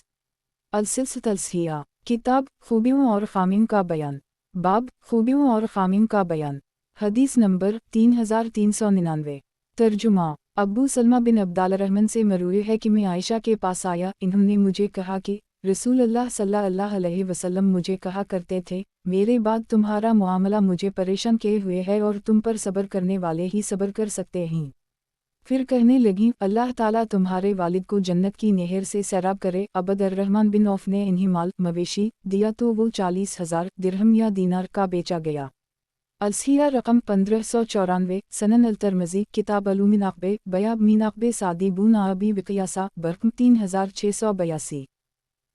अलसिलसिया किताब खूबियों और खामियों का बयान बाब खूबियों और खामियों का बयान हदीस नंबर 3399 तर्जुमा अब्बू सलमा बिन अब्दालरहमान से मरूए है कि मैं आयशा के पास आया, इन्होंने मुझे कहा कि रसूल अल्लाह सल्लल्लाहु अलैहि वसल्लम मुझे कहा करते थे, मेरे बाद तुम्हारा मुआमला मुझे परेशान किए हुए है और तुम पर सब्र करने वाले ही सब्र कर सकते हैं। फिर कहने लगी, अल्लाह ताला तुम्हारे वालिद को जन्नत की नहर से सैराब करे। अबद अर्रहमान बिन औफ ने इन्हें माल मवेशी दिया तो वो 40,000 दिरहम या दीनार का बेचा गया। अलसिया रकम 1594 सनन अल-तिरमिज़ी किताब अलूमिनाक़बे बयाब मीनाक़बे सादी बून आबी विक़यासा बरकम 3682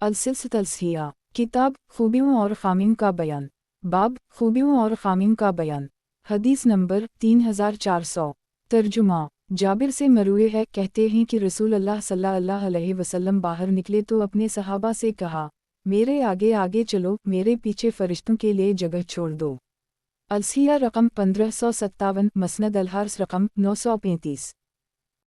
अलसिलसिया किताब खूबियों और खामियों का बयान बाब खूबियों और खामियों का बयान हदीस नंबर 3400 तर्जुमा जाबिर से मरूए है, कहते हैं कि रसूल अल्लाह सल्लल्लाहु अलैहि वसल्लम बाहर निकले तो अपने सहाबा से कहा, मेरे आगे आगे चलो, मेरे पीछे फरिश्तों के लिए जगह छोड़ दो। अलसिया रकम 1557 मसनद अलहार्स रकम 935